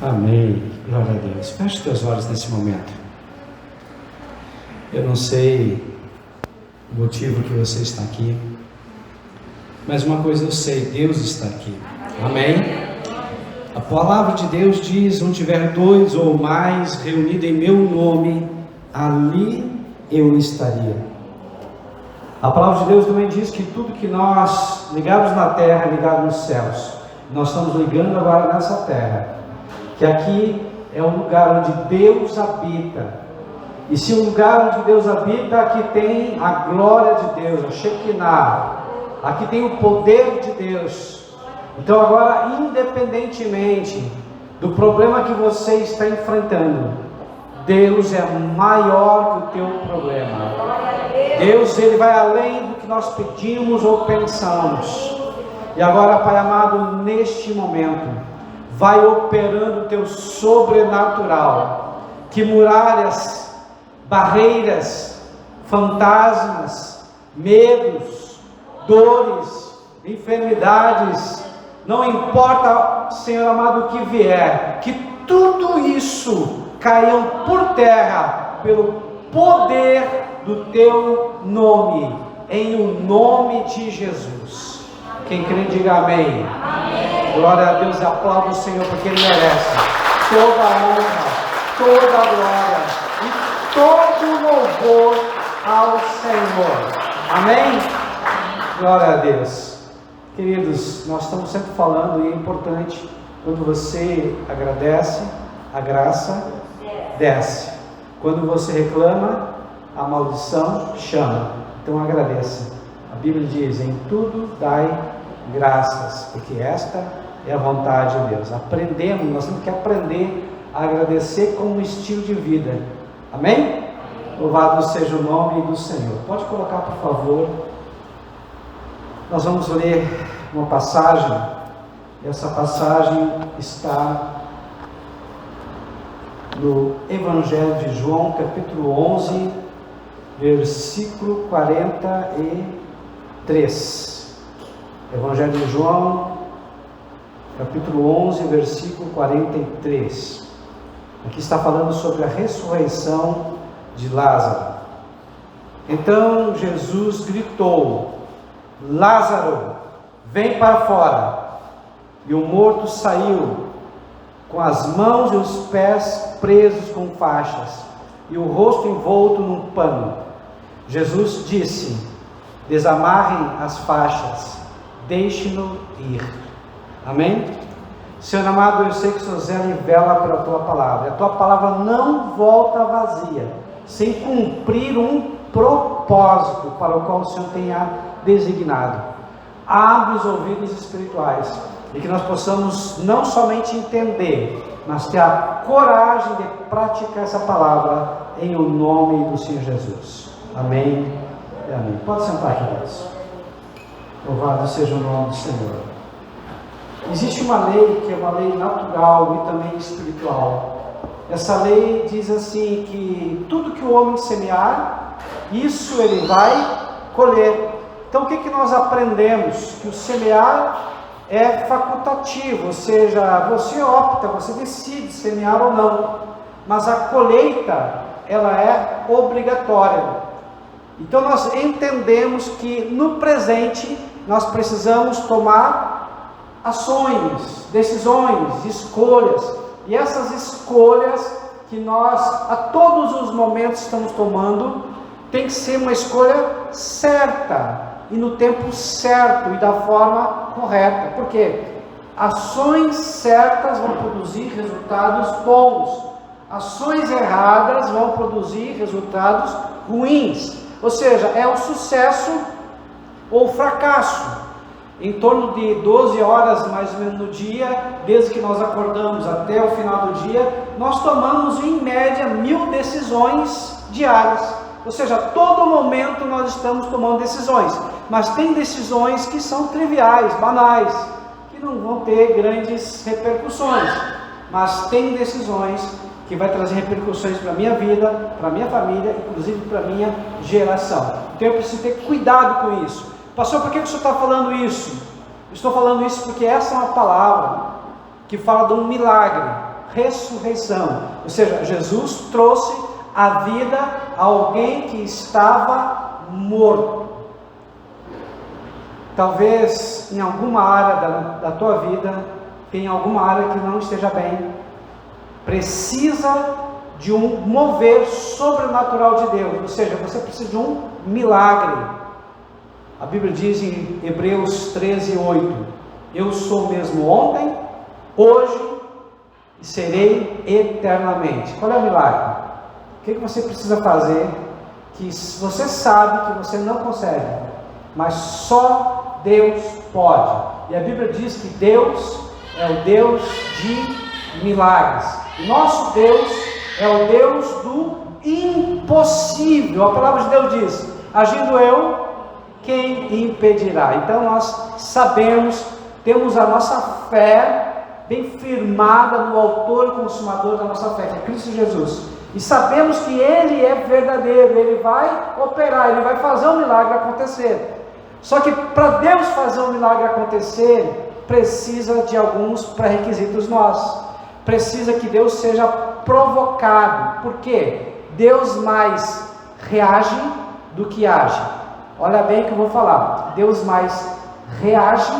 Amém. Glória a Deus. Feche os teus olhos nesse momento. Eu não sei o motivo que você está aqui, mas uma coisa eu sei: Deus está aqui. Amém? A palavra de Deus diz: onde tiver dois ou mais reunidos em meu nome, ali eu estaria. A palavra de Deus também diz que tudo que nós ligamos na terra é ligado nos céus. Nós estamos ligando agora nessa terra, que aqui é o lugar onde Deus habita. E se o lugar onde Deus habita, aqui tem a glória de Deus, a Shekinah, aqui tem o poder de Deus. Então agora, independentemente do problema que você está enfrentando, Deus é maior que o teu problema. Deus, Ele vai além do que nós pedimos ou pensamos. E agora, Pai amado, neste momento, vai operando o teu sobrenatural, que muralhas, barreiras, fantasmas, medos, dores, enfermidades, não importa, Senhor amado, o que vier, que tudo isso caiam por terra pelo poder do teu nome, em o nome de Jesus. Quem crê, diga amém. Amém. Glória a Deus, e aplauda o Senhor, porque Ele merece toda a honra, toda a glória e todo louvor ao Senhor. Amém? Glória a Deus. Queridos, nós estamos sempre falando, e é importante, quando você agradece, a graça desce. Quando você reclama, a maldição chama. Então agradeça. A Bíblia diz: em tudo dai graças, porque esta é a vontade de Deus. Nós temos que aprender a agradecer como um estilo de vida. Amém? Louvado seja o nome do Senhor. Pode colocar, por favor. Nós vamos ler uma passagem. Essa passagem está no Evangelho de João, capítulo 11, versículo 43. Evangelho de João, capítulo 11, versículo 43. Aqui está falando sobre a ressurreição de Lázaro. Então Jesus gritou: Lázaro, vem para fora. E o morto saiu, com as mãos e os pés presos com faixas, e o rosto envolto num pano. Jesus disse: desamarrem as faixas, deixe-no ir. Amém? Senhor amado, eu sei que o Senhor zela e vela pela Tua palavra. A Tua palavra não volta vazia, sem cumprir um propósito para o qual o Senhor tenha designado. Abre os ouvidos espirituais, e que nós possamos não somente entender, mas ter a coragem de praticar essa palavra, em o nome do Senhor Jesus. Amém e amém. Pode sentar, queridos. Louvado seja o nome do Senhor. Existe uma lei que é uma lei natural e também espiritual. Essa lei diz assim, que tudo que o homem semear, isso ele vai colher. Então o que nós aprendemos? Que o semear é facultativo, ou seja, você opta, você decide semear ou não, mas a colheita, ela é obrigatória. Então nós entendemos que no presente nós precisamos tomar ações, decisões, escolhas, e essas escolhas que nós a todos os momentos estamos tomando, tem que ser uma escolha certa, e no tempo certo, e da forma correta, porque ações certas vão produzir resultados bons, ações erradas vão produzir resultados ruins, ou seja, é o sucesso ou o fracasso. Em torno de 12 horas mais ou menos no dia, desde que nós acordamos até o final do dia, nós tomamos em média 1000 decisões diárias. Ou seja, a todo momento nós estamos tomando decisões, mas tem decisões que são triviais, banais, que não vão ter grandes repercussões, mas tem decisões que vai trazer repercussões para a minha vida, para a minha família, inclusive para a minha geração. Então eu preciso ter cuidado com isso. Pastor, por que o senhor está falando isso? Eu estou falando isso porque essa é uma palavra que fala de um milagre. ressurreição. Ou seja, Jesus trouxe a vida a alguém que estava morto. Talvez em alguma área da tua vida, tenha alguma área que não esteja bem, precisa de um mover sobrenatural de Deus, ou seja, você precisa de um milagre. A Bíblia diz em Hebreus 13:8, eu sou mesmo ontem, hoje e serei eternamente. Qual é o milagre? O que você precisa fazer que você sabe que você não consegue, mas só Deus pode? E a Bíblia diz que Deus é o Deus de milagres. Nosso Deus é o Deus do impossível. A palavra de Deus diz, agindo eu, quem impedirá? Então nós sabemos, temos a nossa fé bem firmada no autor e consumador da nossa fé, que é Cristo Jesus, e sabemos que Ele é verdadeiro, Ele vai operar, Ele vai fazer um milagre acontecer. Só que para Deus fazer um milagre acontecer, precisa de alguns pré-requisitos nossos. Precisa que Deus seja provocado. Por quê? Deus mais reage do que age. Olha bem o que eu vou falar. Deus mais reage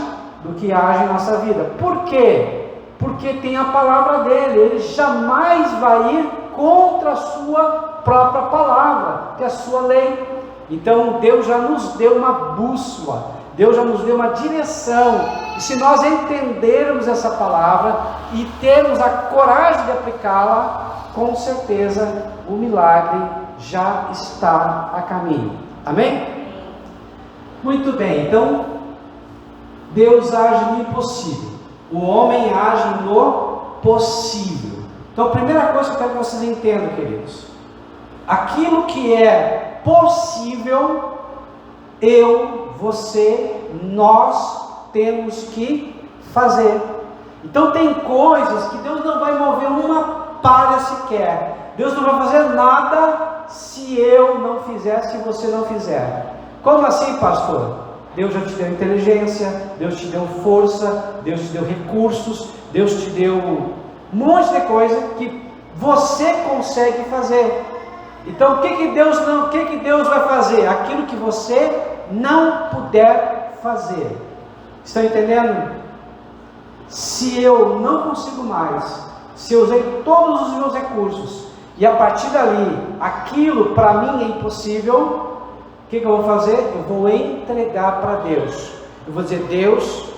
do que age em nossa vida. Por quê? Porque tem a palavra dele. Ele jamais vai ir contra a sua própria palavra, que é a sua lei. Então Deus já nos deu uma bússola, Deus já nos deu uma direção, e se nós entendermos essa palavra e termos a coragem de aplicá-la, com certeza o milagre já está a caminho. Amém? Muito bem, então Deus age no impossível, o homem age no possível. Então a primeira coisa que eu quero que vocês entendam, queridos, aquilo que é possível, eu, você, nós temos que fazer. Então tem coisas que Deus não vai mover uma palha sequer. Deus não vai fazer nada se eu não fizer, se você não fizer. Como assim, pastor? Deus já te deu inteligência, Deus te deu força, Deus te deu recursos, Deus te deu um monte de coisa que você consegue fazer. Então o que Deus vai fazer? Aquilo que você não puder fazer. Estão entendendo? Se eu não consigo mais, se eu usei todos os meus recursos e a partir dali aquilo para mim é impossível, o que eu vou fazer? Eu vou entregar para Deus. Eu vou dizer, Deus,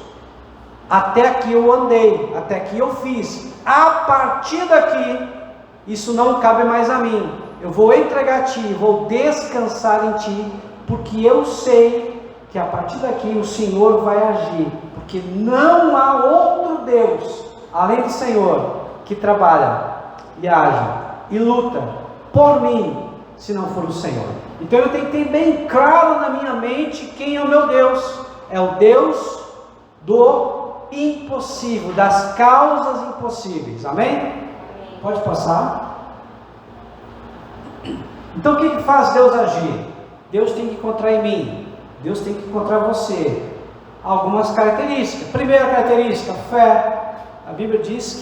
até aqui eu andei, até aqui eu fiz, a partir daqui isso não cabe mais a mim. Eu vou entregar a Ti, vou descansar em Ti, porque eu sei que a partir daqui o Senhor vai agir, porque não há outro Deus, além do Senhor, que trabalha e age e luta por mim, se não for o Senhor. Então eu tenho que ter bem claro na minha mente quem é o meu Deus. É o Deus do impossível, das causas impossíveis. Amém? Pode passar. Então o que faz Deus agir? Deus tem que encontrar em mim, Deus tem que encontrar você algumas características. Primeira característica, fé. A Bíblia diz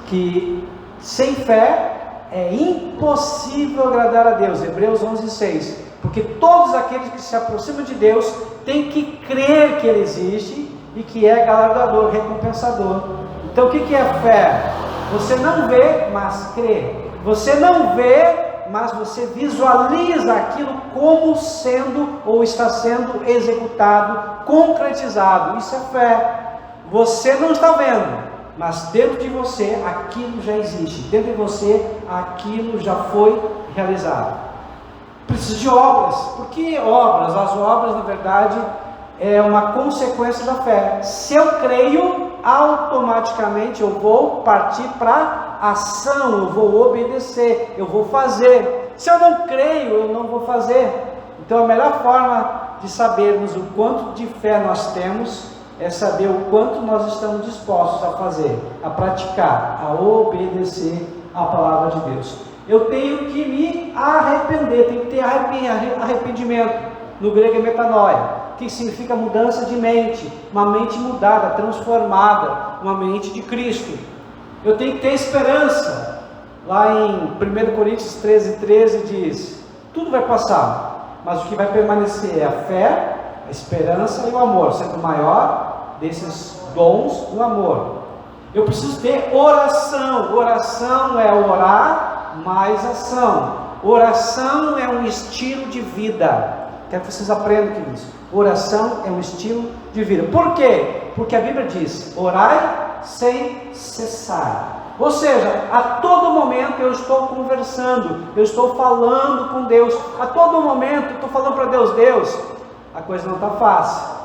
que sem fé é impossível agradar a Deus. Hebreus 11:6. Porque todos aqueles que se aproximam de Deus têm que crer que Ele existe e que é galardoador, recompensador. Então o que é fé? Você não vê, mas crê. Você não vê, mas você visualiza aquilo como sendo ou está sendo executado, concretizado. Isso é fé. Você não está vendo, mas dentro de você aquilo já existe. Dentro de você aquilo já foi realizado. Precisa de obras. Por que obras? As obras, na verdade, é uma consequência da fé. Se eu creio, automaticamente eu vou partir para ação, eu vou obedecer, eu vou fazer. Se eu não creio, eu não vou fazer. Então a melhor forma de sabermos o quanto de fé nós temos é saber o quanto nós estamos dispostos a fazer, a praticar, a obedecer a palavra de Deus. Eu tenho que me arrepender, tenho que ter arrependimento. No grego é metanoia, que significa mudança de mente, uma mente mudada, transformada, uma mente de Cristo. Eu tenho que ter esperança. Lá em 1 Coríntios 13 diz: tudo vai passar, mas o que vai permanecer é a fé, a esperança e o amor, sendo o maior desses dons o amor. Eu preciso ter oração. Oração é orar mais ação. Oração é um estilo de vida. Quero que vocês aprendam que isso. Oração é um estilo de vida. Por quê? Porque a Bíblia diz: orai sem cessar. Ou seja, a todo momento eu estou conversando, eu estou falando com Deus. A todo momento eu estou falando para Deus: Deus, a coisa não está fácil,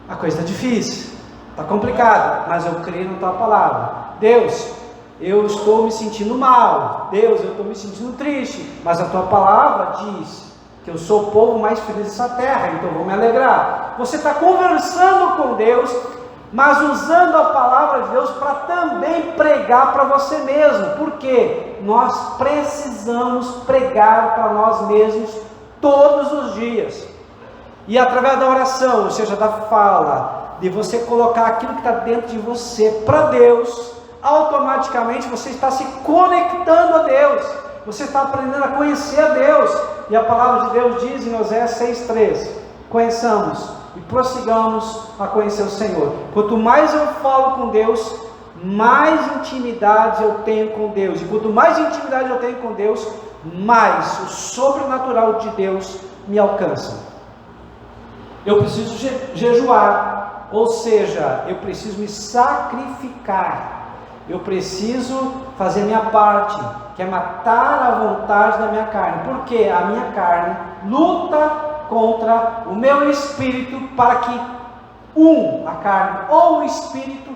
a coisa está difícil, está complicada, mas eu creio na tua palavra. Deus, eu estou me sentindo mal. Deus, eu estou me sentindo triste, mas a tua palavra diz que eu sou o povo mais feliz dessa terra, então eu vou me alegrar. Você está conversando com Deus, mas usando a palavra de Deus para também pregar para você mesmo. Porque nós precisamos pregar para nós mesmos todos os dias. E através da oração, ou seja, da fala, de você colocar aquilo que está dentro de você para Deus, automaticamente você está se conectando a Deus. Você está aprendendo a conhecer a Deus. E a palavra de Deus diz em Oséias 6,3: conheçamos e prossigamos a conhecer o Senhor. Quanto mais eu falo com Deus, mais intimidade eu tenho com Deus. E quanto mais intimidade eu tenho com Deus, mais o sobrenatural de Deus me alcança. Eu preciso jejuar, ou seja, eu preciso me sacrificar. Eu preciso fazer a minha parte, que é matar a vontade da minha carne. Porque a minha carne luta contra o meu espírito, para que a carne ou o espírito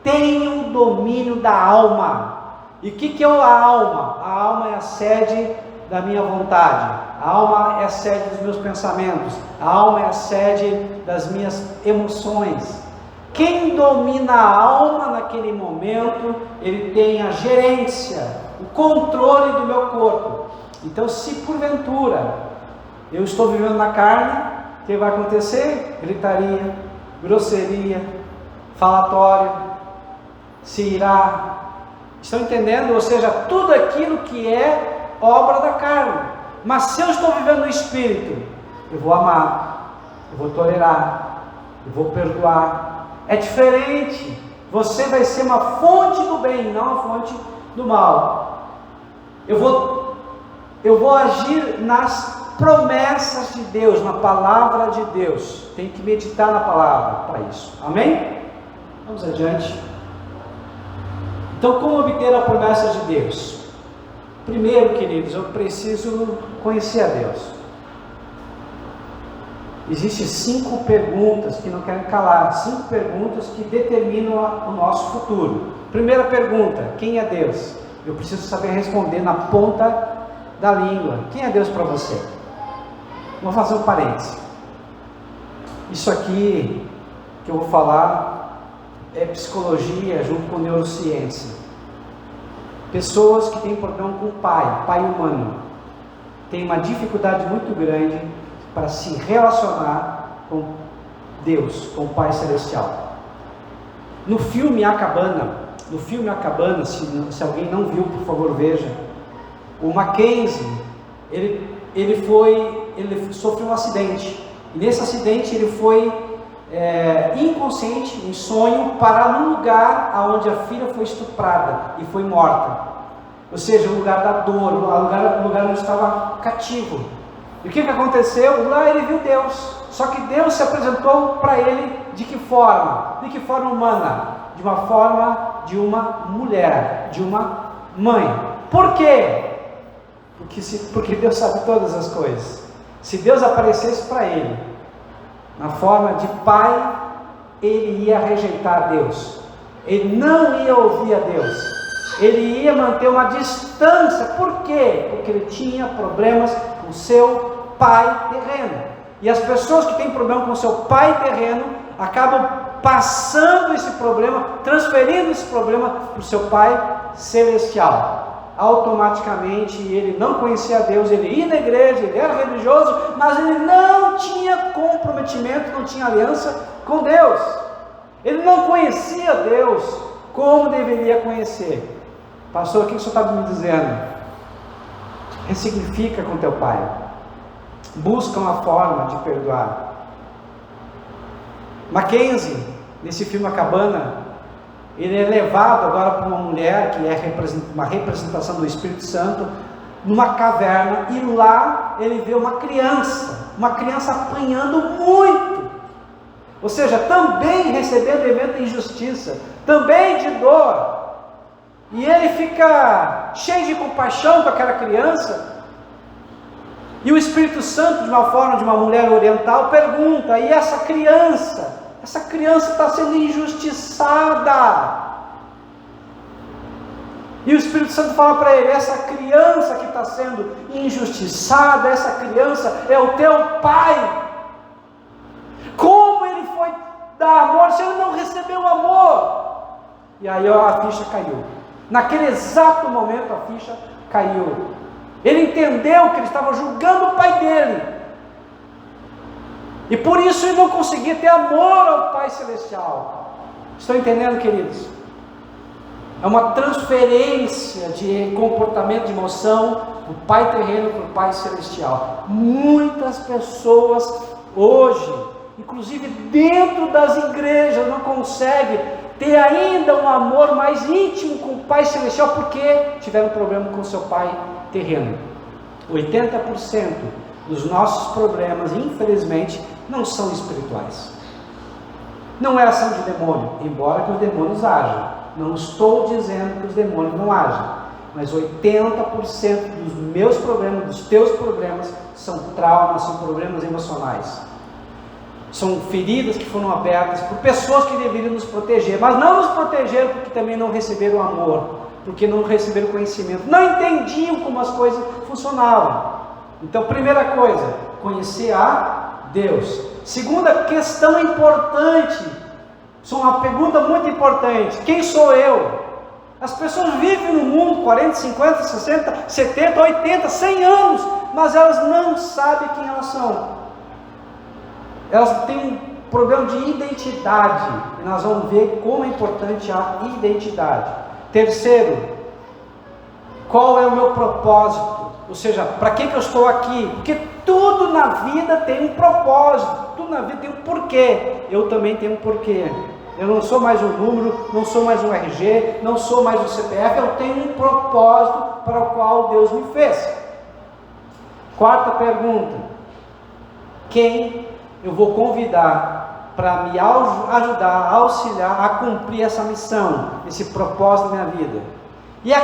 tenham o domínio da alma. E o que é a alma? A alma é a sede da minha vontade, a alma é a sede dos meus pensamentos, a alma é a sede das minhas emoções. Quem domina a alma naquele momento, ele tem a gerência, o controle do meu corpo. Então, se porventura eu estou vivendo na carne, o que vai acontecer? Gritaria, grosseria, falatório, se irá. Estão entendendo? Ou seja, tudo aquilo que é obra da carne. Mas se eu estou vivendo no Espírito, eu vou amar, eu vou tolerar, eu vou perdoar. É diferente. Você vai ser uma fonte do bem, não uma fonte do mal. Eu vou agir nas promessas de Deus, na palavra de Deus. Tem que meditar na palavra para isso. Amém? Vamos adiante. Então, como obter a promessa de Deus? Primeiro, queridos, eu preciso conhecer a Deus. Existem 5 perguntas que não querem calar, 5 perguntas que determinam o nosso futuro. Primeira pergunta: quem é Deus? Eu preciso saber responder na ponta da língua. Quem é Deus para você? Vou fazer um parênteses. Isso aqui que eu vou falar é psicologia junto com neurociência. Pessoas que têm problema com o pai humano, têm uma dificuldade muito grande para se relacionar com Deus, com o Pai Celestial. No filme A Cabana, se alguém não viu, por favor veja. O Mackenzie, ele sofreu um acidente, e nesse acidente ele foi inconsciente, em sonho, parar num lugar onde a filha foi estuprada e foi morta. Ou seja, o lugar da dor, o lugar onde estava cativo. E o que aconteceu? Lá ele viu Deus. Só que Deus se apresentou para ele de que forma? De que forma humana? De uma forma de uma mulher, de uma mãe. Por quê? Porque Deus sabe todas as coisas. Se Deus aparecesse para ele na forma de pai, ele ia rejeitar Deus. Ele não ia ouvir a Deus. Ele ia manter uma distância. Por quê? Porque ele tinha problemas com o seu pai terreno. E as pessoas que têm problema com o seu pai terreno acabam passando esse problema, transferindo esse problema para o seu pai celestial. Automaticamente ele não conhecia Deus, ele ia na igreja, ele era religioso, mas ele não tinha comprometimento, não tinha aliança com Deus. Ele não conhecia Deus. como deveria conhecer. Pastor, o que o senhor está me dizendo? Ressignifica com teu pai. Busca uma forma de perdoar. Mackenzie, nesse filme A Cabana, ele é levado agora por uma mulher que é uma representação do Espírito Santo, numa caverna, e lá ele vê uma criança apanhando muito, ou seja, também recebendo evento de injustiça, também de dor, e ele fica cheio de compaixão com aquela criança, e o Espírito Santo, de uma forma de uma mulher oriental, pergunta: e essa criança está sendo injustiçada. E o Espírito Santo fala para ele: essa criança que está sendo injustiçada, essa criança é o teu pai. Como ele foi dar amor se ele não recebeu amor? E aí a ficha caiu. Naquele exato momento a ficha caiu. Ele entendeu que ele estava julgando o pai dele, e por isso ele não conseguia ter amor ao Pai Celestial. Estão entendendo, queridos? É uma transferência de comportamento, de emoção, do Pai terreno para o Pai Celestial. Muitas pessoas hoje, inclusive dentro das igrejas, não conseguem ter ainda um amor mais íntimo com o Pai Celestial, porque tiveram problema com o seu Pai terreno. 80% dos nossos problemas, infelizmente, não são espirituais. Não é ação de demônio, embora que os demônios ajam. Não estou dizendo que os demônios não agem, mas 80% dos meus problemas, dos teus problemas, são traumas, são problemas emocionais. São feridas que foram abertas por pessoas que deveriam nos proteger, mas não nos protegeram porque também não receberam amor, porque não receberam conhecimento, não entendiam como as coisas funcionavam. Então, primeira coisa, conhecer a Deus. Segunda questão importante, isso é uma pergunta muito importante: quem sou eu? As pessoas vivem no mundo 40, 50, 60, 70, 80, 100 anos, mas elas não sabem quem elas são. Elas têm um problema de identidade, e nós vamos ver como é importante a identidade. Terceiro, qual é o meu propósito? Ou seja, para que eu estou aqui? Porque tudo na vida tem um propósito, tudo na vida tem um porquê. Eu também tenho um porquê. Eu não sou mais um número, não sou mais um RG, não sou mais um CPF, eu tenho um propósito para o qual Deus me fez. Quarta pergunta: quem eu vou convidar para me ajudar, auxiliar a cumprir essa missão, esse propósito da minha vida? E a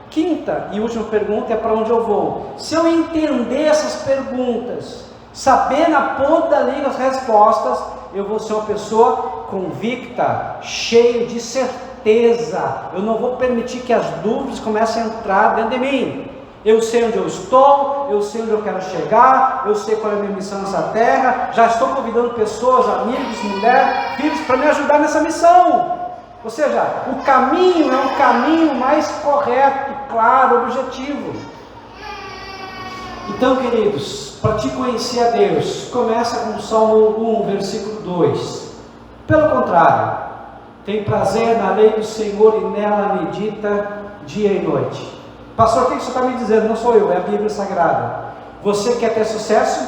quinta e última pergunta é: para onde eu vou? Se eu entender essas perguntas, saber na ponta da língua as respostas, eu vou ser uma pessoa convicta, cheia de certeza. Eu não vou permitir que as dúvidas comecem a entrar dentro de mim. Eu sei onde eu estou, eu sei onde eu quero chegar, eu sei qual é a minha missão nessa terra. Já estou convidando pessoas, amigos, mulheres, filhos, para me ajudar nessa missão. Ou seja, o caminho é um caminho mais correto, claro, objetivo. Então, queridos, para te conhecer a Deus, começa com o Salmo 1, versículo 2. Pelo contrário, tem prazer na lei do Senhor e nela medita dia e noite. Pastor, o que você está me dizendo? Não sou eu, é a Bíblia Sagrada. Você quer ter sucesso?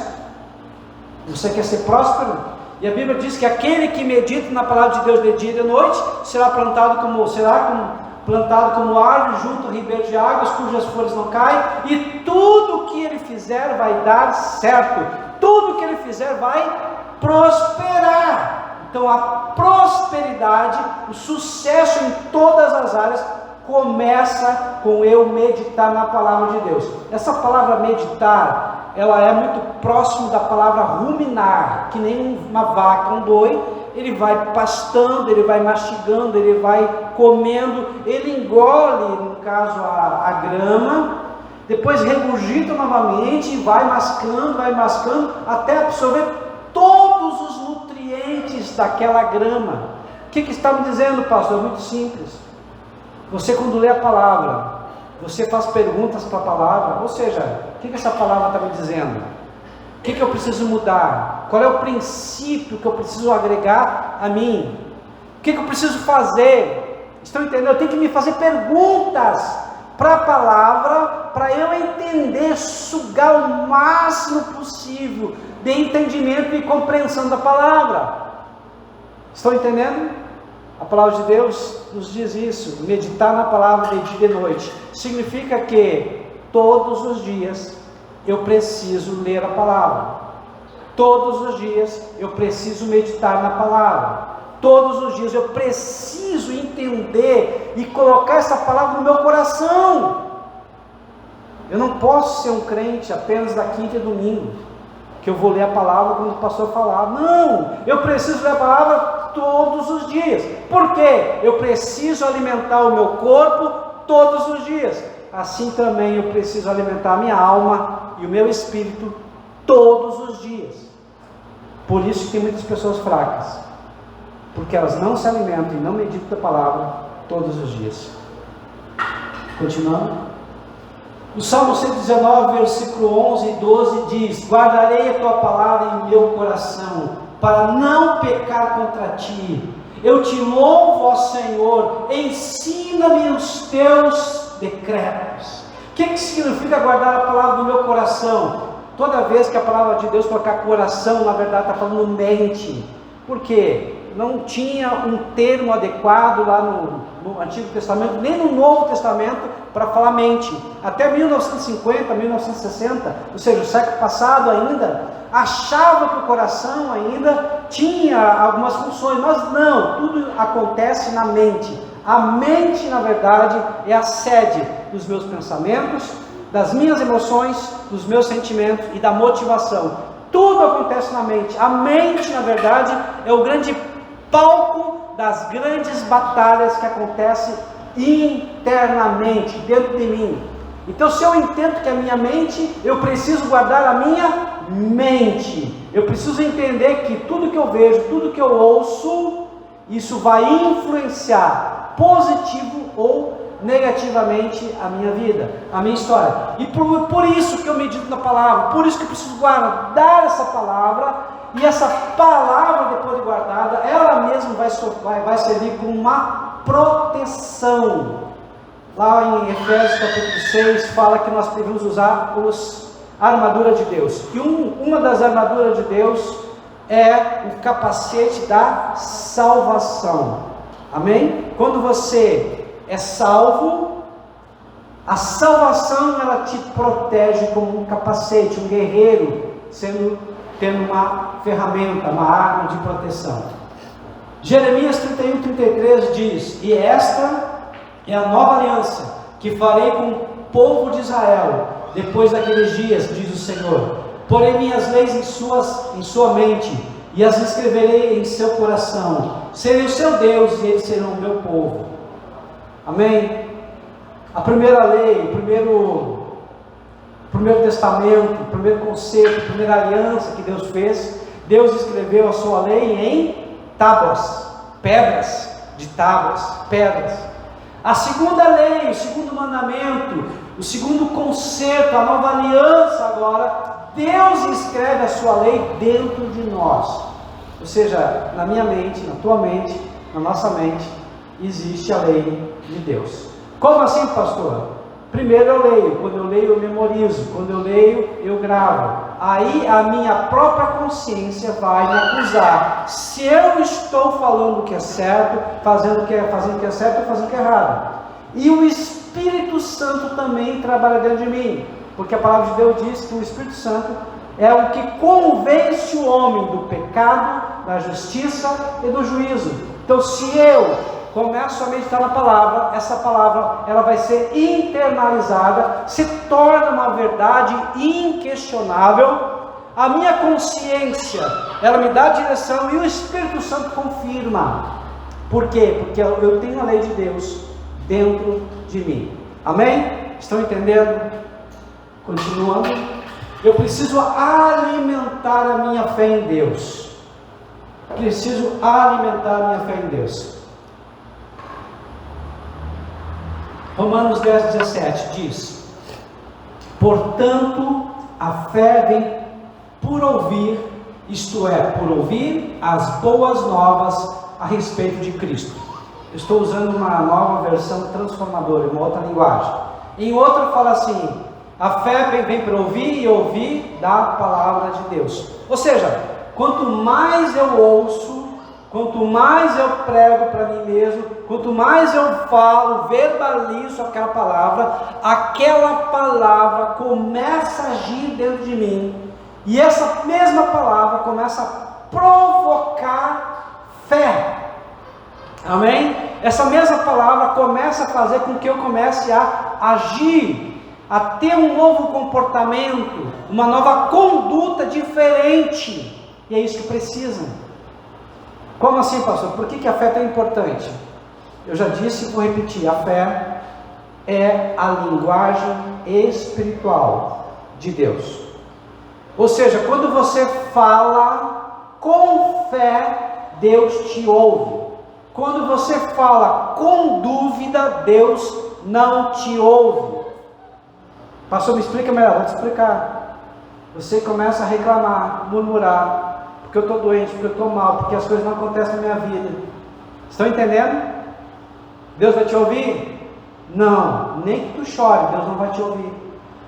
Você quer ser próspero? E a Bíblia diz que aquele que medita na palavra de Deus de dia e de noite será plantado como árvore junto ao ribeiro de águas, cujas folhas não caem, e tudo que ele fizer vai dar certo, tudo que ele fizer vai prosperar. Então a prosperidade, o sucesso em todas as áreas começa com eu meditar na palavra de Deus. Essa palavra meditar, ela é muito próximo da palavra ruminar, que nem uma vaca, um boi. Ele vai pastando, ele vai mastigando, ele vai comendo, ele engole, no caso, a grama, depois regurgita novamente e vai mascando, até absorver todos os nutrientes daquela grama. O que está me dizendo, pastor? É muito simples. Você, quando lê a palavra, você faz perguntas para a palavra, ou seja, o que essa palavra está me dizendo? O que eu preciso mudar? Qual é o princípio que eu preciso agregar a mim? O que eu preciso fazer? Estão entendendo? Eu tenho que me fazer perguntas para a palavra, para eu entender, sugar o máximo possível de entendimento e compreensão da palavra. Estão entendendo? A palavra de Deus nos diz isso, meditar na palavra de dia e de noite. Significa que todos os dias eu preciso ler a palavra. Todos os dias eu preciso meditar na palavra. Todos os dias eu preciso entender e colocar essa palavra no meu coração. Eu não posso ser um crente apenas da quinta e domingo, que eu vou ler a palavra quando o pastor falar. Não, eu preciso ler a palavra todos os dias. Por quê? Eu preciso alimentar o meu corpo todos os dias. Assim também eu preciso alimentar a minha alma e o meu espírito todos os dias. Por isso que tem muitas pessoas fracas, porque elas não se alimentam e não meditam da palavra todos os dias. Continuando. O Salmo 119, versículo 11 e 12 diz: guardarei a tua palavra em meu coração, para não pecar contra ti. Eu te louvo, ó Senhor, ensina-me os teus decretos. O que significa guardar a palavra no meu coração? Toda vez que a palavra de Deus colocar coração, na verdade está falando mente. Por quê? Não tinha um termo adequado lá no Antigo Testamento, nem no Novo Testamento, para falar mente. Até 1950, 1960, ou seja, o século passado ainda, achava que o coração ainda tinha algumas funções, mas não, tudo acontece na mente. A mente, na verdade, é a sede dos meus pensamentos, das minhas emoções, dos meus sentimentos e da motivação. Tudo acontece na mente. A mente, na verdade, é o grande palco das grandes batalhas que acontecem internamente, dentro de mim. Então, se eu entendo que a minha mente, eu preciso guardar a minha mente. Eu preciso entender que tudo que eu vejo, tudo que eu ouço, isso vai influenciar positivo ou negativamente a minha vida, a minha história. E por isso que eu medito na palavra, por isso que eu preciso guardar essa palavra. E essa palavra, depois de guardada, ela mesma vai servir como uma proteção. Lá em Efésios capítulo 6, fala que nós devemos usar a armadura de Deus. E uma das armaduras de Deus é o capacete da salvação. Amém? Quando você é salvo, a salvação ela te protege como um capacete, um guerreiro, tendo uma ferramenta, uma arma de proteção. Jeremias 31, 33 diz: e esta é a nova aliança que farei com o povo de Israel depois daqueles dias, diz o Senhor. Porei minhas leis em sua mente e as escreverei em seu coração. Serei o seu Deus e eles serão o meu povo. Amém? A primeira lei, o primeiro testamento, o primeiro conceito, a primeira aliança que Deus fez, Deus escreveu a sua lei em tábuas, pedras de tábuas, pedras. A segunda lei, o segundo mandamento, o segundo conceito, a nova aliança agora, Deus escreve a sua lei dentro de nós. Ou seja, na minha mente, na tua mente, na nossa mente, existe a lei de Deus. Como assim, pastor? Primeiro eu leio, quando eu leio eu memorizo, quando eu leio eu gravo. Aí a minha própria consciência vai me acusar se eu estou falando o que é certo, fazendo o que é certo ou fazendo o que é errado. E o Espírito Santo também trabalha dentro de mim, porque a palavra de Deus diz que o Espírito Santo é o que convence o homem do pecado, da justiça e do juízo. Então, se eu começo a meditar na palavra, essa palavra ela vai ser internalizada, se torna uma verdade inquestionável. A minha consciência, ela me dá direção e o Espírito Santo confirma. Por quê? Porque eu tenho a lei de Deus dentro de mim. Amém? Estão entendendo? Continuando. Eu preciso alimentar a minha fé em Deus. Preciso alimentar a minha fé em Deus. Romanos 10, 17 diz: portanto, a fé vem por ouvir, isto é, por ouvir as boas novas a respeito de Cristo. Eu estou usando uma nova versão transformadora, uma outra linguagem. Em outra fala assim: a fé vem para ouvir e ouvir da palavra de Deus. Ou seja, quanto mais eu ouço, quanto mais eu prego para mim mesmo, quanto mais eu falo, verbalizo aquela palavra começa a agir dentro de mim, e essa mesma palavra começa a provocar fé. Amém? Essa mesma palavra começa a fazer com que eu comece a agir, a ter um novo comportamento, uma nova conduta diferente. E é isso que precisa. Como assim, pastor? Por que a fé é tão importante? Eu já disse e vou repetir: a fé é a linguagem espiritual de Deus. Ou seja, quando você fala com fé, Deus te ouve. Quando você fala com dúvida, Deus não te ouve. Pastor, me explica melhor. Vou te explicar. Você começa a reclamar, murmurar, porque eu estou doente, porque eu estou mal, porque as coisas não acontecem na minha vida. Estão entendendo? Deus vai te ouvir? Não, nem que tu chore, Deus não vai te ouvir.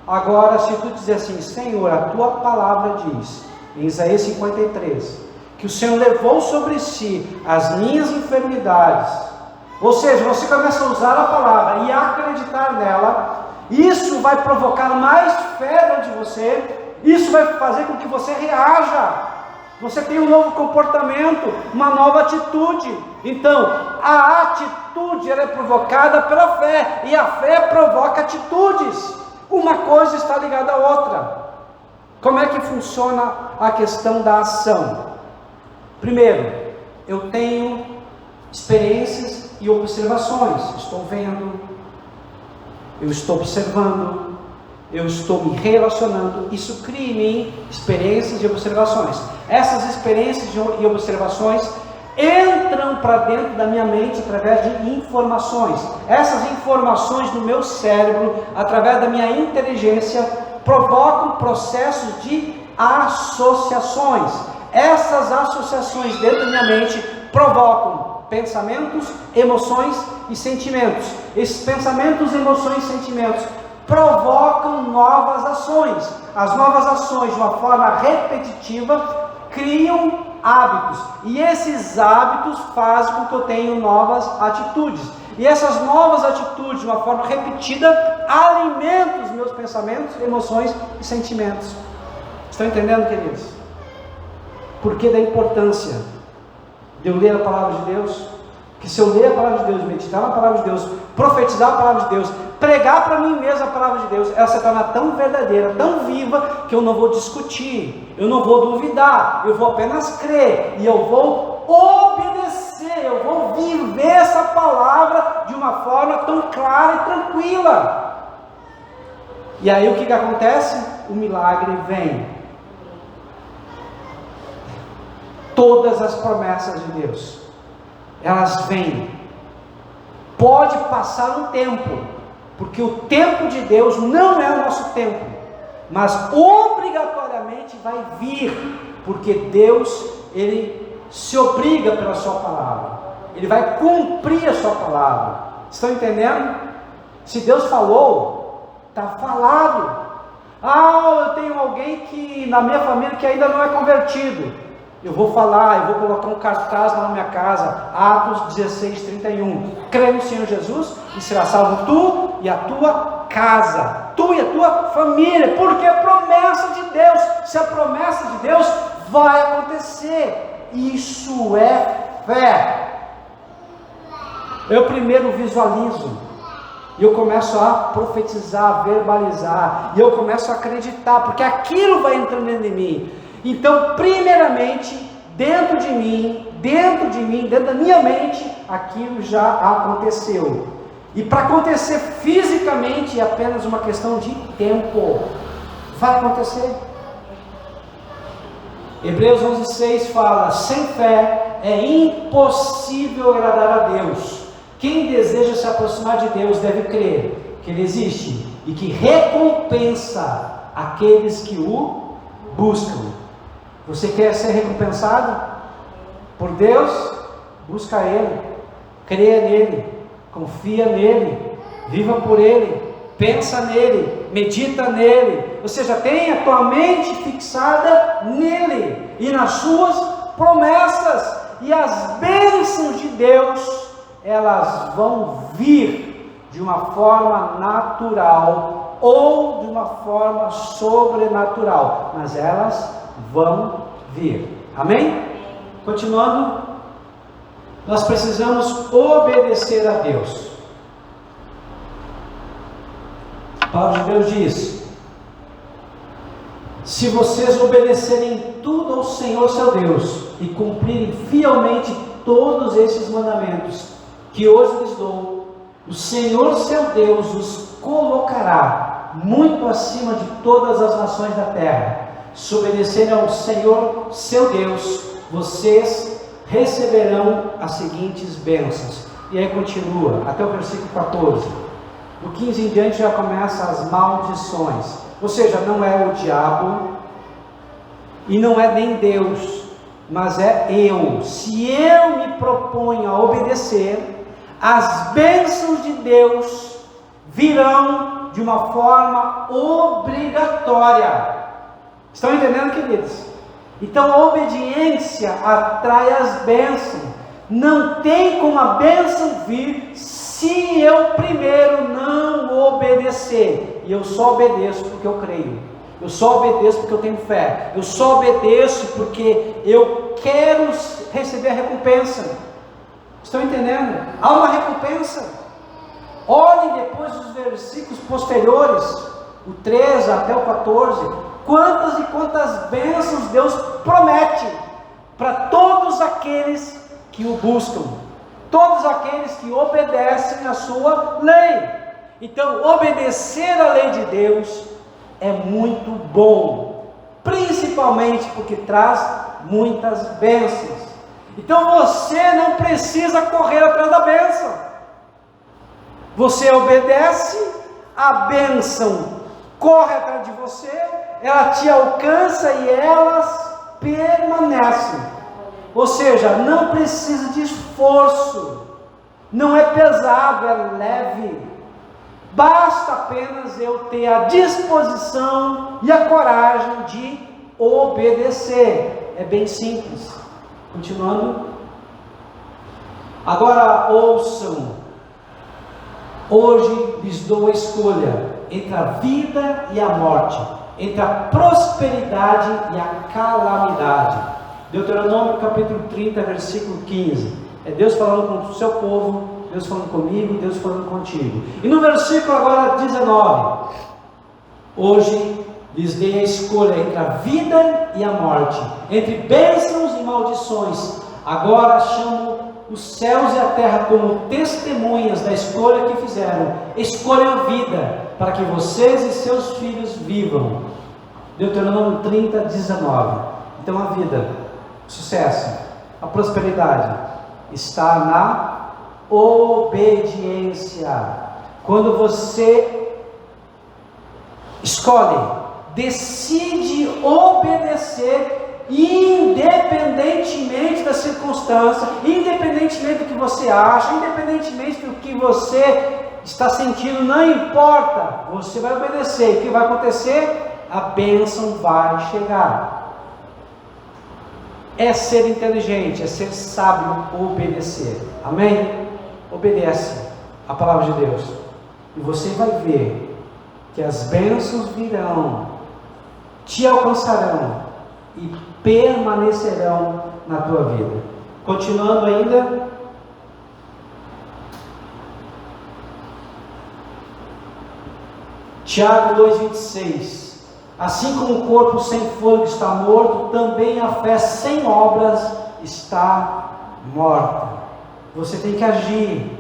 Agora, se tu dizer assim: Senhor, a tua palavra diz, em Isaías 53, que o Senhor levou sobre si as minhas enfermidades, ou seja, você começa a usar a palavra e acreditar nela, isso vai provocar mais fé dentro de você, isso vai fazer com que você reaja, você tenha um novo comportamento, uma nova atitude. Então, a atitude ela é provocada pela fé, e a fé provoca atitudes, uma coisa está ligada à outra. Como é que funciona a questão da ação? Primeiro, eu tenho experiências e observações. Estou vendo, eu estou observando, eu estou me relacionando. Isso cria em mim experiências e observações. Essas experiências e observações entram para dentro da minha mente através de informações. Essas informações no meu cérebro, através da minha inteligência, provocam processos de associações. Essas associações dentro da minha mente provocam pensamentos, emoções e sentimentos. Esses pensamentos, emoções e sentimentos provocam novas ações. As novas ações, de uma forma repetitiva, criam hábitos. E esses hábitos fazem com que eu tenha novas atitudes. E essas novas atitudes, de uma forma repetida, alimentam os meus pensamentos, emoções e sentimentos. Estão entendendo, queridos? Por que da importância de eu ler a palavra de Deus? Que se eu ler a palavra de Deus, meditar na palavra de Deus, profetizar a palavra de Deus, pregar para mim mesmo a palavra de Deus, ela se torna tão verdadeira, tão viva, que eu não vou discutir, eu não vou duvidar, eu vou apenas crer, e eu vou obedecer, eu vou viver essa palavra de uma forma tão clara e tranquila. E aí o que acontece? O milagre vem. Todas as promessas de Deus, elas vêm. Pode passar um tempo, porque o tempo de Deus não é o nosso tempo, mas obrigatoriamente vai vir, porque Deus, Ele se obriga pela sua palavra, Ele vai cumprir a sua palavra. Estão entendendo? Se Deus falou, está falado. Eu tenho alguém que na minha família que ainda não é convertido. Eu vou falar, eu vou colocar um cartaz lá na minha casa, Atos 16:31. Crê no Senhor Jesus e será salvo tu e a tua casa, tu e a tua família, porque é promessa de Deus. Se a promessa de Deus vai acontecer, isso é fé. Eu primeiro visualizo, e eu começo a profetizar, verbalizar, e eu começo a acreditar, porque aquilo vai entrando dentro de mim. Então, primeiramente, dentro de mim, dentro da minha mente, aquilo já aconteceu. E para acontecer fisicamente é apenas uma questão de tempo. Vai acontecer. Hebreus 11:6 fala: sem fé é impossível agradar a Deus. Quem deseja se aproximar de Deus deve crer que Ele existe e que recompensa aqueles que o buscam. Você quer ser recompensado por Deus? Busca Ele, creia nele, confia nele, viva por ele, pensa nele, medita nele, ou seja, tenha a tua mente fixada nele e nas suas promessas, e as bênçãos de Deus, elas vão vir de uma forma natural ou de uma forma sobrenatural, mas elas vão vir. Amém? Continuando, nós precisamos obedecer a Deus. A palavra de Deus diz: se vocês obedecerem tudo ao Senhor seu Deus e cumprirem fielmente todos esses mandamentos que hoje lhes dou, o Senhor seu Deus os colocará muito acima de todas as nações da terra. Se obedecerem ao Senhor seu Deus, vocês receberão as seguintes bênçãos. E aí continua, até o versículo 14. Do 15 em diante já começa as maldições. Ou seja, não é o diabo e não é nem Deus, mas é eu. Se eu me proponho a obedecer, as bênçãos de Deus virão de uma forma obrigatória. Estão entendendo, queridos? Então a obediência atrai as bênçãos. Não tem como a bênção vir se eu primeiro não obedecer. E eu só obedeço porque eu creio. Eu só obedeço porque eu tenho fé. Eu só obedeço porque eu quero receber a recompensa. Estão entendendo? Há uma recompensa. Olhem depois os versículos posteriores, o 13 até o 14. Quantas e quantas bênçãos Deus promete para todos aqueles que o buscam, todos aqueles que obedecem a sua lei. Então, obedecer a lei de Deus é muito bom, principalmente porque traz muitas bênçãos. Então você não precisa correr atrás da bênção. Você obedece, a bênção corre atrás de você, ela te alcança e elas permanecem. Ou seja, não precisa de esforço, não é pesado, é leve. Basta apenas eu ter a disposição e a coragem de obedecer. É bem simples. Continuando. Agora ouçam. Hoje lhes dou a escolha entre a vida e a morte, entre a prosperidade e a calamidade. Deuteronômio capítulo 30, versículo 15. É Deus falando com o seu povo, Deus falando comigo, Deus falando contigo. E no versículo agora 19. Hoje lhes dei a escolha entre a vida e a morte, entre bênçãos e maldições. Agora chamo os céus e a terra como testemunhas da escolha que fizeram. Escolham a vida, para que vocês e seus filhos vivam. Deuteronômio 30, 19. Então a vida, o sucesso, a prosperidade está na obediência. Quando você escolhe, decide obedecer, independentemente da circunstância, independentemente do que você acha, independentemente do que você está sentindo, não importa, você vai obedecer. E o que vai acontecer? A bênção vai chegar. É ser inteligente, é ser sábio obedecer. Amém? Obedece a palavra de Deus e você vai ver que as bênçãos virão, te alcançarão e permanecerão na tua vida. Continuando ainda, Tiago 2,26. Assim como o corpo sem fôlego está morto, também a fé sem obras está morta. Você tem que agir,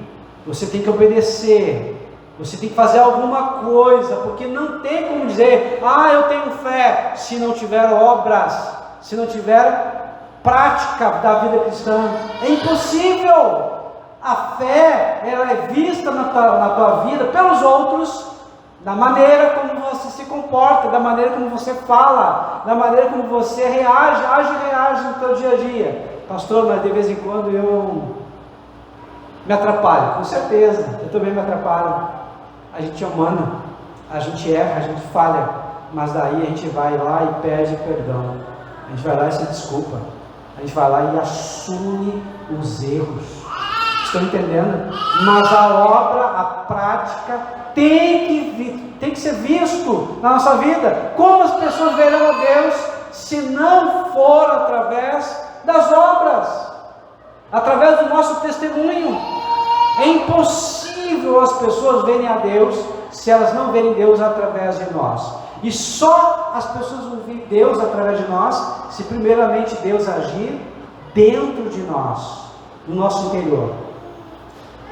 você tem que obedecer, você tem que fazer alguma coisa, porque não tem como dizer, eu tenho fé, se não tiver obras, se não tiver prática da vida cristã. É impossível. A fé, ela é vista na tua vida pelos outros, da maneira como você se comporta, da maneira como você fala, da maneira como você reage, age e reage no teu dia a dia. Pastor, mas de vez em quando eu Me atrapalha? Com certeza, eu também me atrapalho. A gente é humano, a gente erra, a gente falha, mas daí a gente vai lá e pede perdão, a gente vai lá e se desculpa, a gente vai lá e assume os erros. Estão entendendo? Mas a obra, a prática tem que ser visto na nossa vida. Como as pessoas verão a Deus se não for através das obras, através do nosso testemunho? É impossível as pessoas verem a Deus se elas não verem Deus através de nós. E só as pessoas vão ver Deus através de nós se primeiramente Deus agir dentro de nós, no nosso interior.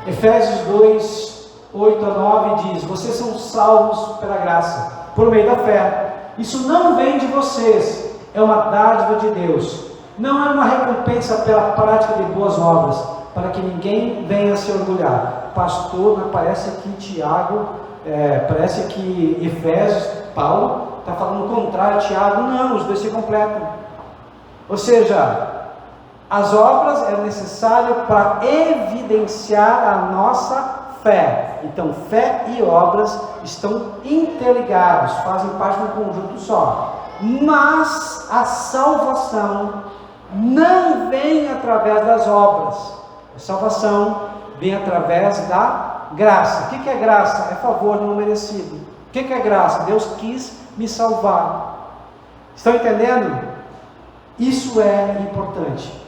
Efésios 2, 8 a 9 diz: vocês são salvos pela graça, por meio da fé. Isso não vem de vocês, é uma dádiva de Deus. Não é uma recompensa pela prática de boas obras, para que ninguém venha se orgulhar. Pastor, parece que Tiago, parece que Efésios, Paulo está falando o contrário. Tiago, não, os dois se completam. Ou seja, as obras é necessário para evidenciar a nossa fé. Então, fé e obras estão interligados, fazem parte de um conjunto só. Mas a salvação não vem através das obras. A salvação vem através da graça. O que é graça? É favor não merecido. O que é graça? Deus quis me salvar. Estão entendendo? Isso é importante.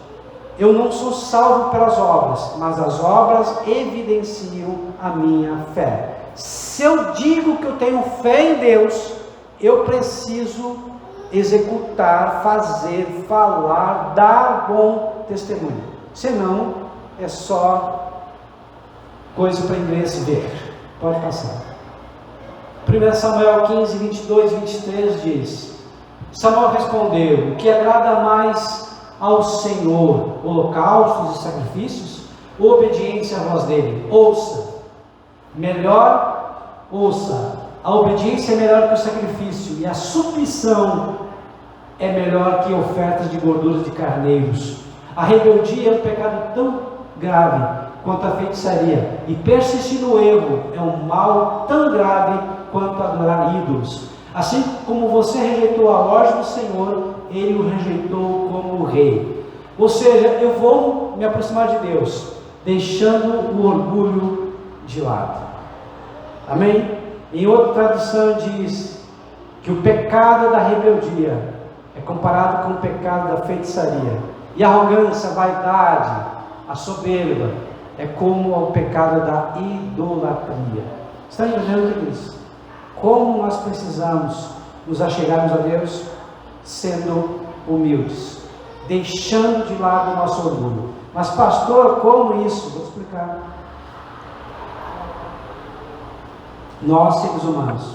Eu não sou salvo pelas obras, mas as obras evidenciam a minha fé. Se eu digo que eu tenho fé em Deus, eu preciso executar, fazer, falar, dar bom testemunho. Senão, é só coisa para inglês ver. Pode passar. 1 Samuel 15, 22, 23 diz: Samuel respondeu: o que agrada mais ao Senhor, holocaustos e sacrifícios, ou obediência à voz dele? Ouça, a obediência é melhor que o sacrifício, e a submissão é melhor que ofertas de gorduras de carneiros. A rebeldia é um pecado tão grave quanto a feitiçaria, e persistir no erro é um mal tão grave quanto adorar ídolos. Assim como você rejeitou a ordem do Senhor, ele o rejeitou como rei. Ou seja, eu vou me aproximar de Deus, deixando o orgulho de lado. Amém? Em outra tradução diz que o pecado da rebeldia é comparado com o pecado da feitiçaria. E a arrogância, a vaidade, a soberba é como o pecado da idolatria. Está entendendo o que é isso? Como nós precisamos nos achegarmos a Deus sendo humildes, deixando de lado o nosso orgulho. Mas pastor, como isso? Vou explicar. Nós, seres humanos,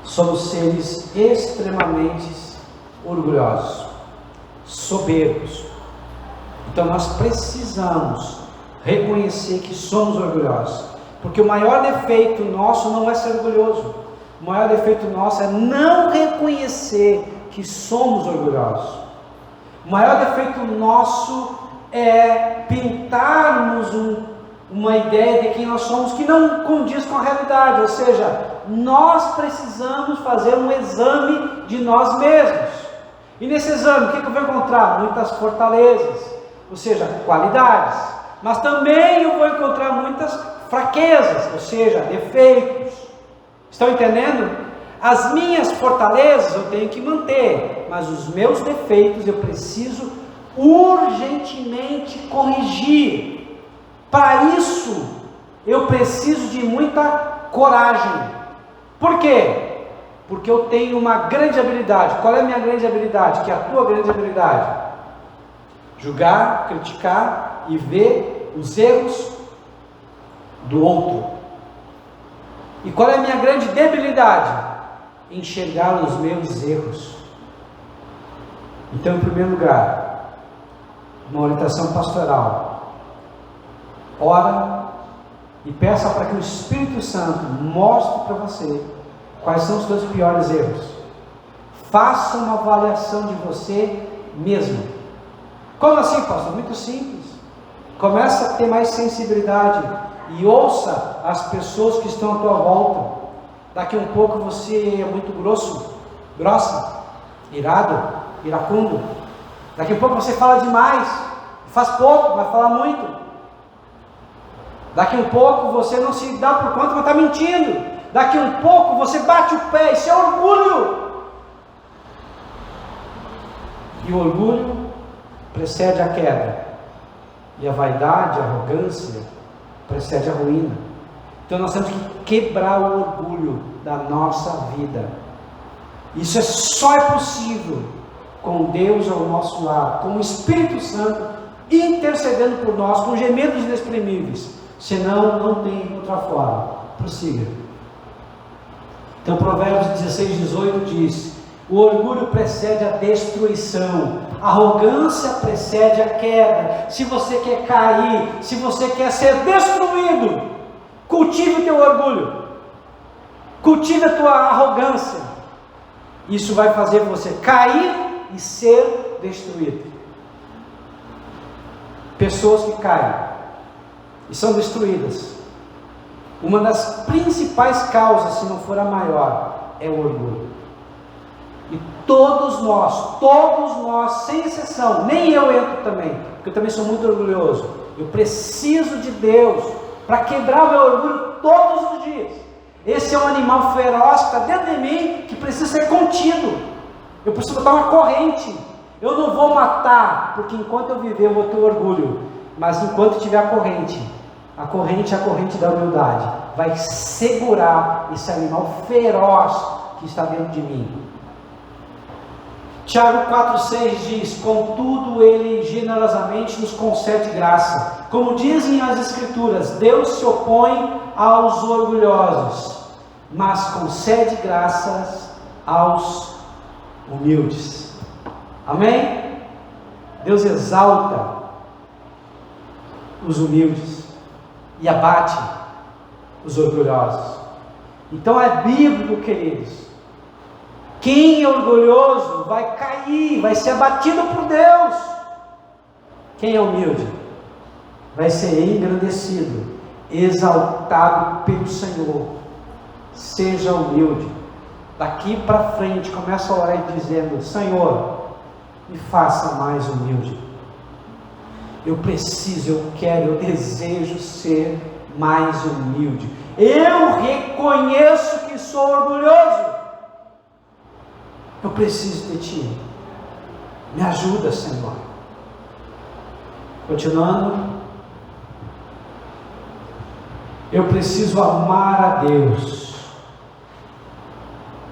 somos seres extremamente orgulhosos, soberbos. Então nós precisamos reconhecer que somos orgulhosos, porque o maior defeito nosso não é ser orgulhoso. O maior defeito nosso é não reconhecer que somos orgulhosos. O maior defeito nosso é pintarmos uma ideia de quem nós somos que não condiz com a realidade. Ou seja, nós precisamos fazer um exame de nós mesmos. E nesse exame, o que eu vou encontrar? Muitas fortalezas, ou seja, qualidades. Mas também eu vou encontrar muitas fraquezas, ou seja, defeitos. Estão entendendo? As minhas fortalezas eu tenho que manter, mas os meus defeitos eu preciso urgentemente corrigir. Para isso eu preciso de muita coragem. Por quê? Porque eu tenho uma grande habilidade. Qual é a minha grande habilidade? Que é a tua grande habilidade? Julgar, criticar e ver os erros do outro. E qual é a minha grande debilidade? Enxergar os meus erros. Então, em primeiro lugar, uma orientação pastoral: ora e peça para que o Espírito Santo mostre para você quais são os seus piores erros. Faça uma avaliação de você mesmo. Como assim, pastor? Muito simples. Começa a ter mais sensibilidade e ouça as pessoas que estão à tua volta. Daqui um pouco você é muito grossa, irado, iracundo. Daqui a pouco você fala demais, faz pouco, vai falar muito. Daqui um pouco você não se dá por conta, mas está mentindo. Daqui um pouco você bate o pé, isso é orgulho. E o orgulho precede a queda. E a vaidade, a arrogância, precede a ruína. Então nós temos que quebrar o orgulho da nossa vida. Isso só é possível com Deus ao nosso lado, com o Espírito Santo intercedendo por nós, com gemidos inexprimíveis. Senão, não tem outra forma. Prossiga. Então Provérbios 16:18 diz: o orgulho precede a destruição, a arrogância precede a queda. Se você quer cair, se você quer ser destruído, cultive o teu orgulho, cultive a tua arrogância. Isso vai fazer você cair e ser destruído. Pessoas que caem e são destruídas, uma das principais causas, se não for a maior, é o orgulho. E todos nós, sem exceção, nem eu entro também, porque eu também sou muito orgulhoso. Eu preciso de Deus para quebrar o meu orgulho todos os dias. Esse é um animal feroz que está dentro de mim, que precisa ser contido. Eu preciso botar uma corrente. Eu não vou matar, porque enquanto eu viver eu vou ter orgulho. Mas enquanto tiver a corrente é a corrente da humildade, vai segurar esse animal feroz que está dentro de mim. Tiago 4,6 diz: contudo ele generosamente nos concede graça. Como dizem as Escrituras, Deus se opõe aos orgulhosos, mas concede graças aos humildes. Amém? Deus exalta os humildes e abate os orgulhosos. Então é bíblico, queridos. Quem é orgulhoso vai cair, vai ser abatido por Deus. Quem é humilde vai ser engrandecido, exaltado pelo Senhor. Seja humilde. Daqui para frente, começa a orar e dizendo: Senhor, me faça mais humilde. Eu preciso, eu quero, eu desejo ser mais humilde. Eu reconheço que sou orgulhoso. Eu preciso de Ti. Me ajuda, Senhor. Continuando. Eu preciso amar a Deus.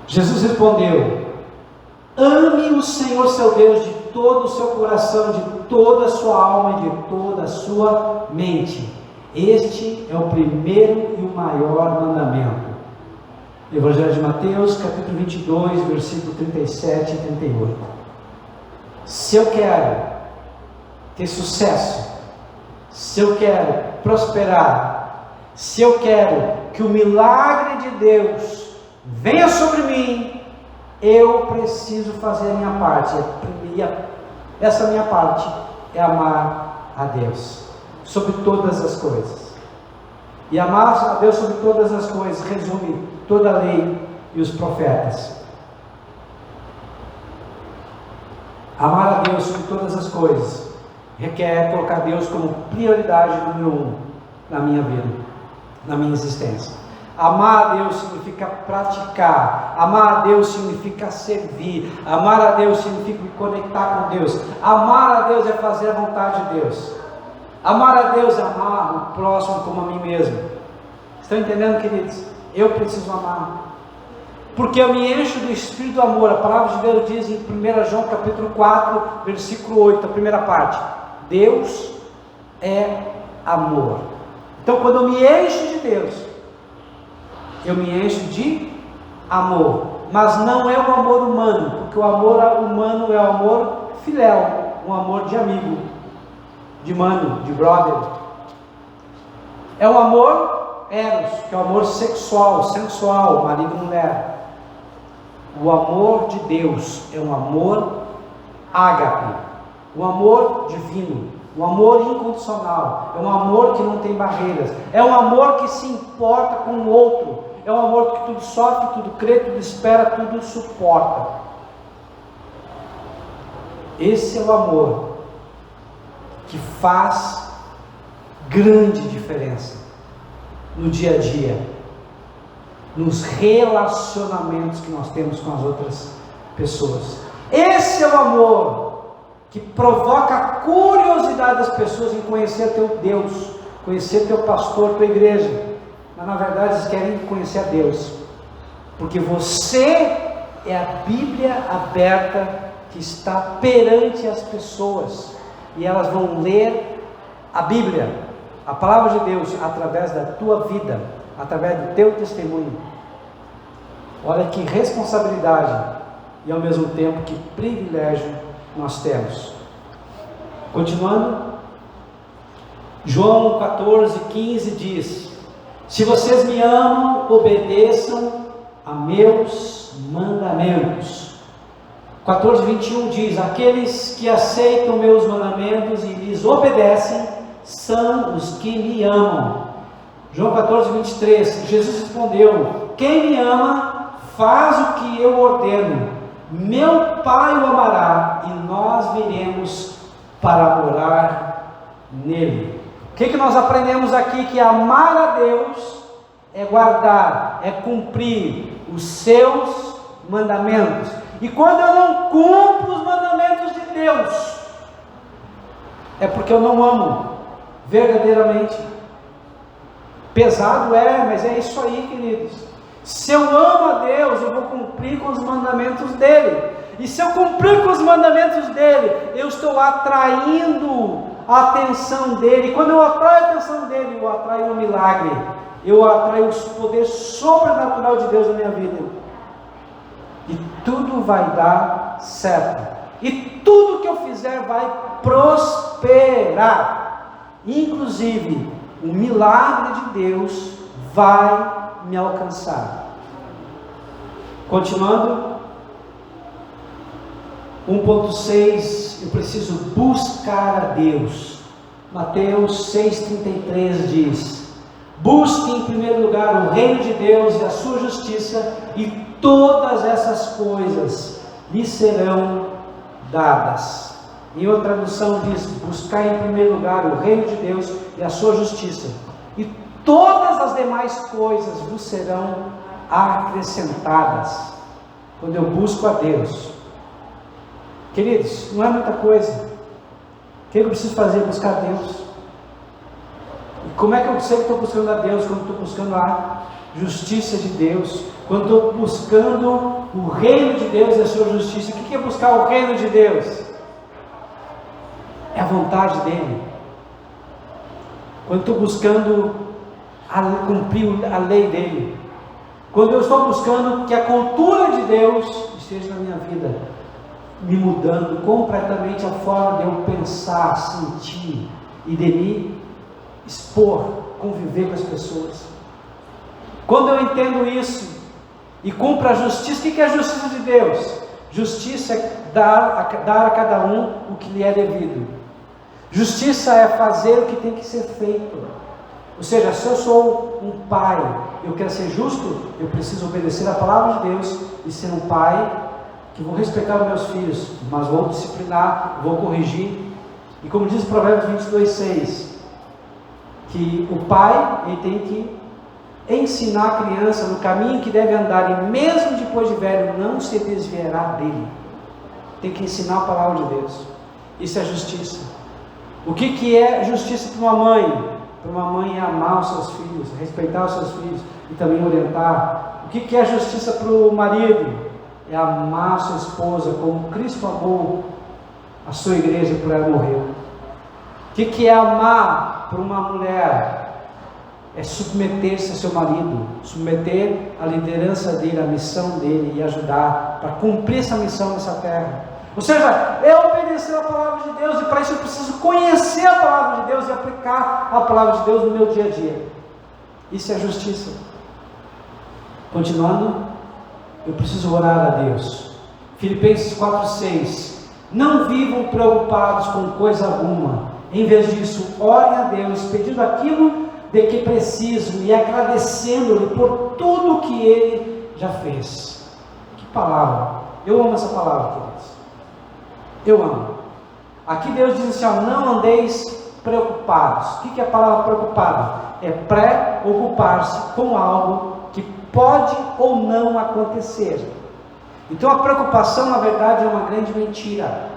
Jesus respondeu: ame o Senhor seu Deus de todo o seu coração, de toda a sua alma e de toda a sua mente. Este é o primeiro e o maior mandamento. Evangelho de Mateus, capítulo 22, versículo 37 e 38. Se eu quero ter sucesso, se eu quero prosperar, se eu quero que o milagre de Deus venha sobre mim, eu preciso fazer a minha parte. Essa minha parte é amar a Deus sobre todas as coisas. E amar a Deus sobre todas as coisas resume toda a lei e os profetas. Amar a Deus sobre todas as coisas requer colocar Deus como prioridade número 1 na minha vida, na minha existência. Amar a Deus significa praticar. Amar a Deus significa servir. Amar a Deus significa me conectar com Deus. Amar a Deus é fazer a vontade de Deus. Amar a Deus é amar o próximo como a mim mesmo. Estão entendendo, queridos? Eu preciso amar, porque eu me encho do Espírito do amor. A palavra de Deus diz em 1 João capítulo 4, versículo 8, a primeira parte: Deus é amor. Então quando eu me encho de Deus, eu me encho de amor. Mas não é o amor humano, porque o amor humano é o amor filéu, um amor de amigo, de mano, de brother. É o amor eros, que é o amor sexual, sensual, marido e mulher. O amor de Deus é um amor ágape, um amor divino, um amor incondicional, é um amor que não tem barreiras, é um amor que se importa com o outro, é um amor que tudo sofre, tudo crê, tudo espera, tudo suporta. Esse é o amor que faz grande diferença no dia a dia, nos relacionamentos que nós temos com as outras pessoas. Esse é o amor que provoca a curiosidade das pessoas em conhecer teu Deus, conhecer teu pastor, tua igreja, mas na verdade eles querem conhecer a Deus, porque você é a Bíblia aberta que está perante as pessoas, e elas vão ler a Bíblia, a palavra de Deus, através da tua vida, através do teu testemunho. Olha que responsabilidade e ao mesmo tempo que privilégio nós temos. Continuando, João 14:15 diz: se vocês me amam, obedeçam a meus mandamentos. 14:21 diz: aqueles que aceitam meus mandamentos e lhes obedecem são os que me amam. João 14:23, Jesus respondeu: quem me ama faz o que eu ordeno, meu Pai o amará e nós viremos para morar nele. O que nós aprendemos aqui? Que amar a Deus é guardar, é cumprir os seus mandamentos. E quando eu não cumpro os mandamentos de Deus, é porque eu não amo verdadeiramente. Pesado mas é isso aí, queridos. Se eu amo a Deus, eu vou cumprir com os mandamentos dele. E se eu cumprir com os mandamentos dele, eu estou atraindo a atenção dele. Quando eu atraio a atenção dele, eu atraio o milagre, eu atraio o poder sobrenatural de Deus na minha vida. E tudo vai dar certo. E tudo que eu fizer vai prosperar. Inclusive, o milagre de Deus vai me alcançar. Continuando, 1.6, eu preciso buscar a Deus. Mateus 6,33 diz: busque em primeiro lugar o reino de Deus e a sua justiça, e todas essas coisas lhe serão dadas. Em outra tradução diz: buscar em primeiro lugar o reino de Deus e a sua justiça, e todas as demais coisas vos serão acrescentadas. Quando eu busco a Deus, queridos, não é muita coisa. O que eu preciso fazer? Buscar a Deus. E como é que eu sei que estou buscando a Deus? Quando estou buscando a justiça de Deus, quando estou buscando o reino de Deus e a sua justiça. O que é buscar o reino de Deus? É a vontade dele. Quando estou buscando cumprir a lei dele, quando eu estou buscando que a cultura de Deus esteja na minha vida, me mudando completamente a forma de eu pensar, sentir e de me expor, conviver com as pessoas. Quando eu entendo isso e cumpro a justiça, o que é a justiça de Deus? Justiça é dar a cada um o que lhe é devido. Justiça é fazer o que tem que ser feito. Ou seja, se eu sou um pai, eu quero ser justo, eu preciso obedecer a palavra de Deus e ser um pai que vou respeitar os meus filhos, mas vou disciplinar, vou corrigir. E como diz Provérbios 22:6, que o pai ele tem que ensinar a criança no caminho que deve andar, e mesmo depois de velho não se desviará dele. Tem que ensinar a palavra de Deus. Isso é justiça. O que é justiça para uma mãe? Para uma mãe é amar os seus filhos, respeitar os seus filhos e também orientar. O que é justiça para o marido? É amar a sua esposa como Cristo amou a sua igreja por ela morrer. O que é amar para uma mulher? É submeter-se a seu marido, submeter a liderança dele, a missão dele e ajudar para cumprir essa missão nessa terra. Ou seja, é obedecer a palavra de Deus, e para isso eu preciso conhecer a palavra de Deus e aplicar a palavra de Deus no meu dia a dia. Isso é justiça. Continuando, eu preciso orar a Deus. Filipenses 4:6: não vivam preocupados com coisa alguma, Em vez disso, ore a Deus, pedindo aquilo de que preciso e agradecendo-lhe por tudo que Ele já fez. Que palavra! Eu amo essa palavra, queridos. Eu amo. Aqui Deus diz assim, ó, não andeis preocupados. O que é a palavra preocupado? É preocupar-se com algo que pode ou não acontecer. Então a preocupação, na verdade, é uma grande mentira.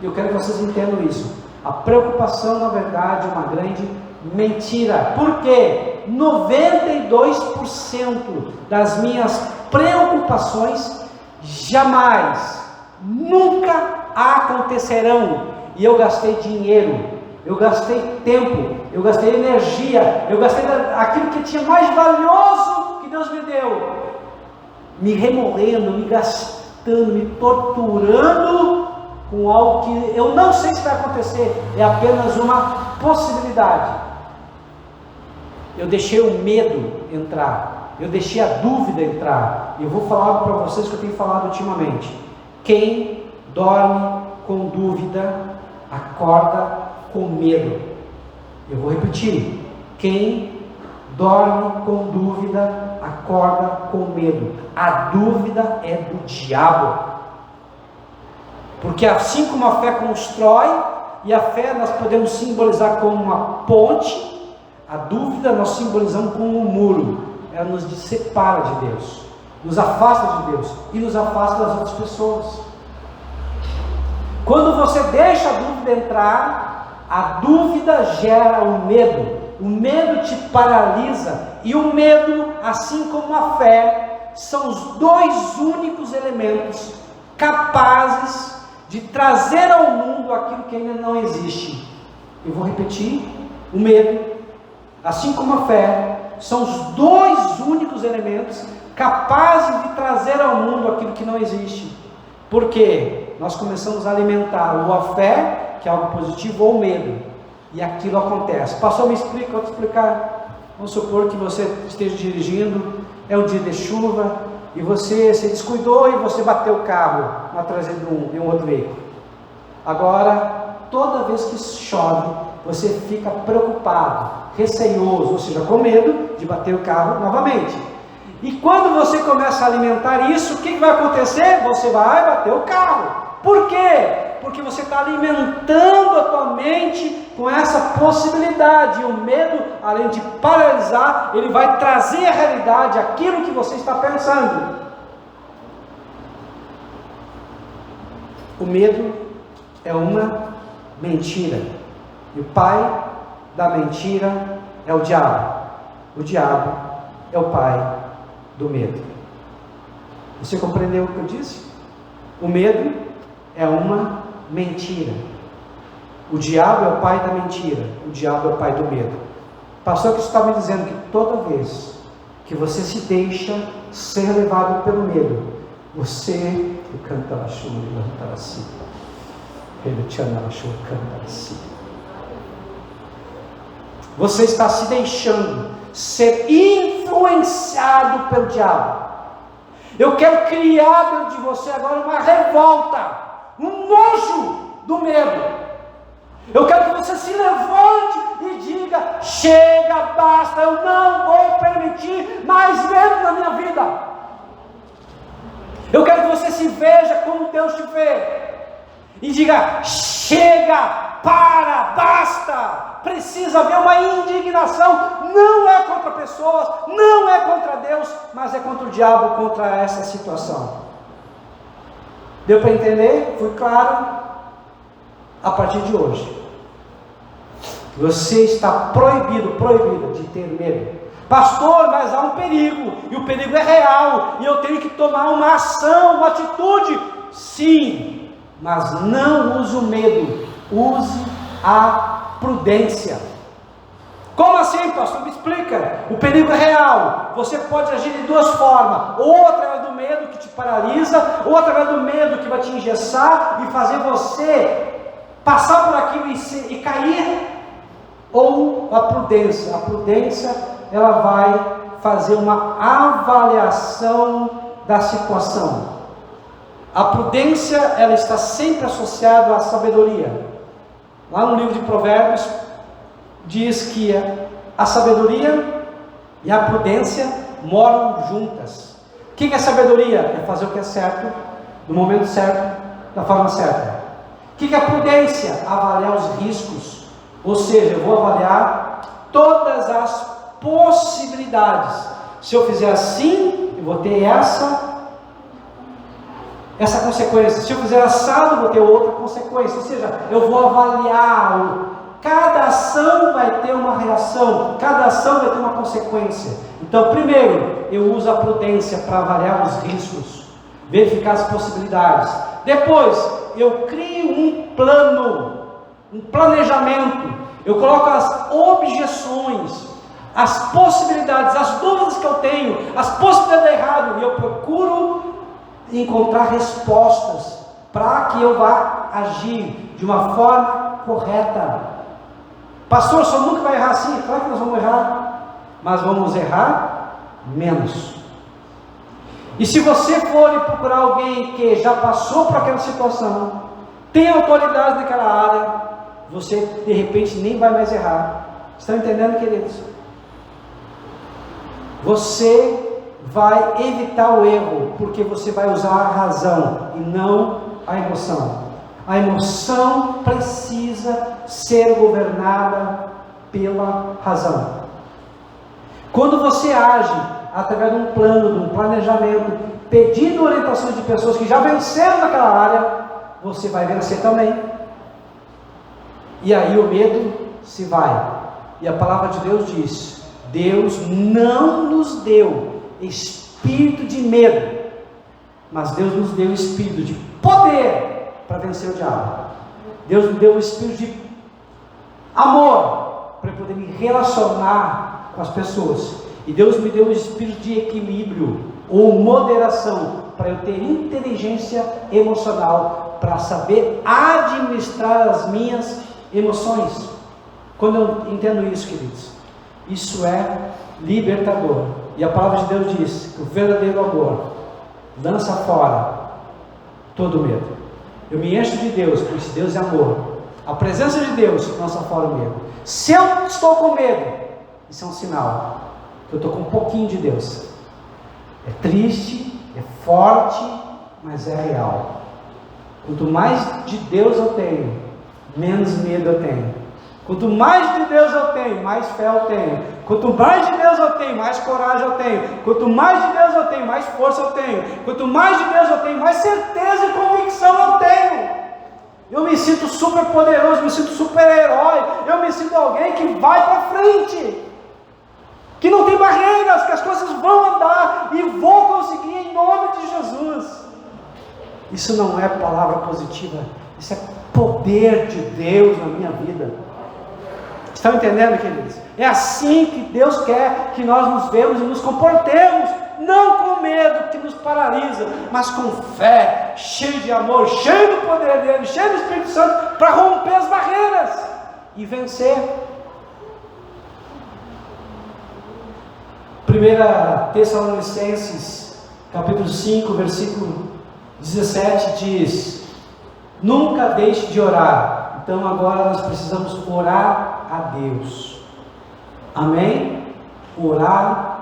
E eu quero que vocês entendam isso. A preocupação, na verdade, é uma grande mentira. Por quê? 92% das minhas preocupações jamais, nunca acontecerão. E eu gastei dinheiro, eu gastei tempo, eu gastei energia, eu gastei aquilo que tinha mais valioso que Deus me deu, me remoendo, me gastando, me torturando com algo que eu não sei se vai acontecer, é apenas uma possibilidade. Eu deixei o medo entrar, eu deixei a dúvida entrar, e eu vou falar algo para vocês que eu tenho falado ultimamente. Quem dorme com dúvida, acorda com medo. Eu vou repetir: quem dorme com dúvida, acorda com medo. A dúvida é do diabo. Porque assim como a fé constrói, e a fé nós podemos simbolizar como uma ponte, a dúvida nós simbolizamos como um muro. Ela nos separa de Deus, nos afasta de Deus e nos afasta das outras pessoas. Quando você deixa a dúvida entrar, a dúvida gera o medo te paralisa, e o medo, assim como a fé, são os dois únicos elementos capazes de trazer ao mundo aquilo que ainda não existe. Eu vou repetir: o medo, assim como a fé, são os dois únicos elementos capazes de trazer ao mundo aquilo que não existe. Por quê? Nós começamos a alimentar ou a fé, que é algo positivo, ou o medo, e aquilo acontece. Pastor, me explica, vou te explicar. Vamos supor que você esteja dirigindo, é um dia de chuva, e você se descuidou e você bateu o carro na traseira de um outro veículo. Agora, toda vez que chove, você fica preocupado, receioso, ou seja, com medo de bater o carro novamente. E quando você começa a alimentar isso, o que vai acontecer? Você vai bater o carro. Por quê? Porque você está alimentando a tua mente com essa possibilidade. E o medo, além de paralisar, ele vai trazer à realidade aquilo que você está pensando. O medo é uma mentira. E o pai da mentira é o diabo. O diabo é o pai do medo. Você compreendeu o que eu disse? O medo é uma mentira. O diabo é o pai da mentira. O diabo é o pai do medo. Pastor, que você está me dizendo que toda vez que você se deixa ser levado pelo medo, você canta a chuva e levanta assim. Ele te ama a chuva, canta assim. Você está se deixando ser influenciado pelo diabo. Eu quero criar dentro de você agora uma revolta, um nojo do medo. Eu quero que você se levante e diga: chega, basta, eu não vou permitir mais medo na minha vida. Eu quero que você se veja como Deus te vê e diga: chega, para, basta. Precisa haver uma indignação. Não é contra pessoas, não é contra Deus, mas é contra o diabo, contra essa situação. Deu para entender? Foi claro? A partir de hoje, você está proibido de ter medo. Pastor, mas há um perigo, e o perigo é real, e eu tenho que tomar uma ação, uma atitude. Sim, mas não use o medo, use a prudência. Como assim, pastor? Me explica. O perigo é real. Você pode agir de duas formas: ou através do medo que te paralisa, ou através do medo que vai te engessar e fazer você passar por aquilo e cair, ou a prudência. A prudência, ela vai fazer uma avaliação da situação. A prudência, ela está sempre associada à sabedoria. Lá no livro de Provérbios, diz que a sabedoria e a prudência moram juntas. O que é sabedoria? É fazer o que é certo, no momento certo, da forma certa. O que é prudência? Avaliar os riscos. Ou seja, eu vou avaliar todas as possibilidades. Se eu fizer assim, eu vou ter essa consequência. Se eu fizer assado, eu vou ter outra consequência. Ou seja, eu vou avaliar. Cada ação vai ter uma reação, cada ação vai ter uma consequência. Então, primeiro, eu uso a prudência para avaliar os riscos, verificar as possibilidades. Depois, eu crio um plano, um planejamento. Eu coloco as objeções, as possibilidades, as dúvidas que eu tenho, as possibilidades de errado, e eu procuro encontrar respostas para que eu vá agir de uma forma correta. Pastor, só nunca vai errar assim? Claro que nós vamos errar, mas vamos errar menos. E se você for procurar alguém que já passou por aquela situação, tem autoridade naquela área, você de repente nem vai mais errar. Estão entendendo, queridos? Você vai evitar o erro, porque você vai usar a razão e não a emoção. A emoção precisa ser governada pela razão. Quando você age através de um plano, de um planejamento, pedindo orientações de pessoas que já venceram naquela área, você vai vencer também. E aí o medo se vai. E a palavra de Deus diz: Deus não nos deu espírito de medo, mas Deus nos deu espírito de poder para vencer o diabo. Deus me deu o espírito de amor para poder me relacionar com as pessoas. E Deus me deu o espírito de equilíbrio ou moderação para eu ter inteligência emocional, para saber administrar as minhas emoções. Quando eu entendo isso, queridos, isso é libertador. E a palavra de Deus diz que o verdadeiro amor lança fora todo medo. Eu me encho de Deus, porque Deus é amor. A presença de Deus lança fora o medo. Se eu estou com medo, isso é um sinal que eu estou com um pouquinho de Deus. É triste, é forte, mas é real. Quanto mais de Deus eu tenho, menos medo eu tenho. Quanto mais de Deus eu tenho, mais fé eu tenho. Quanto mais de Deus eu tenho, mais coragem eu tenho. Quanto mais de Deus eu tenho, mais força eu tenho. Quanto mais de Deus eu tenho, mais certeza e convicção eu tenho. Eu me sinto super poderoso, me sinto super herói. Eu me sinto alguém que vai para frente, que não tem barreiras, que as coisas vão andar e vou conseguir em nome de Jesus. Isso não é palavra positiva, isso é poder de Deus na minha vida. Estão entendendo, queridos? É assim que Deus quer que nós nos vemos e nos comportemos, não com medo que nos paralisa, mas com fé, cheio de amor, cheio do poder dele, cheio do Espírito Santo, para romper as barreiras e vencer. 1 Tessalonicenses, capítulo 5, versículo 17 diz: nunca deixe de orar. Então agora nós precisamos orar a Deus. Amém? Orar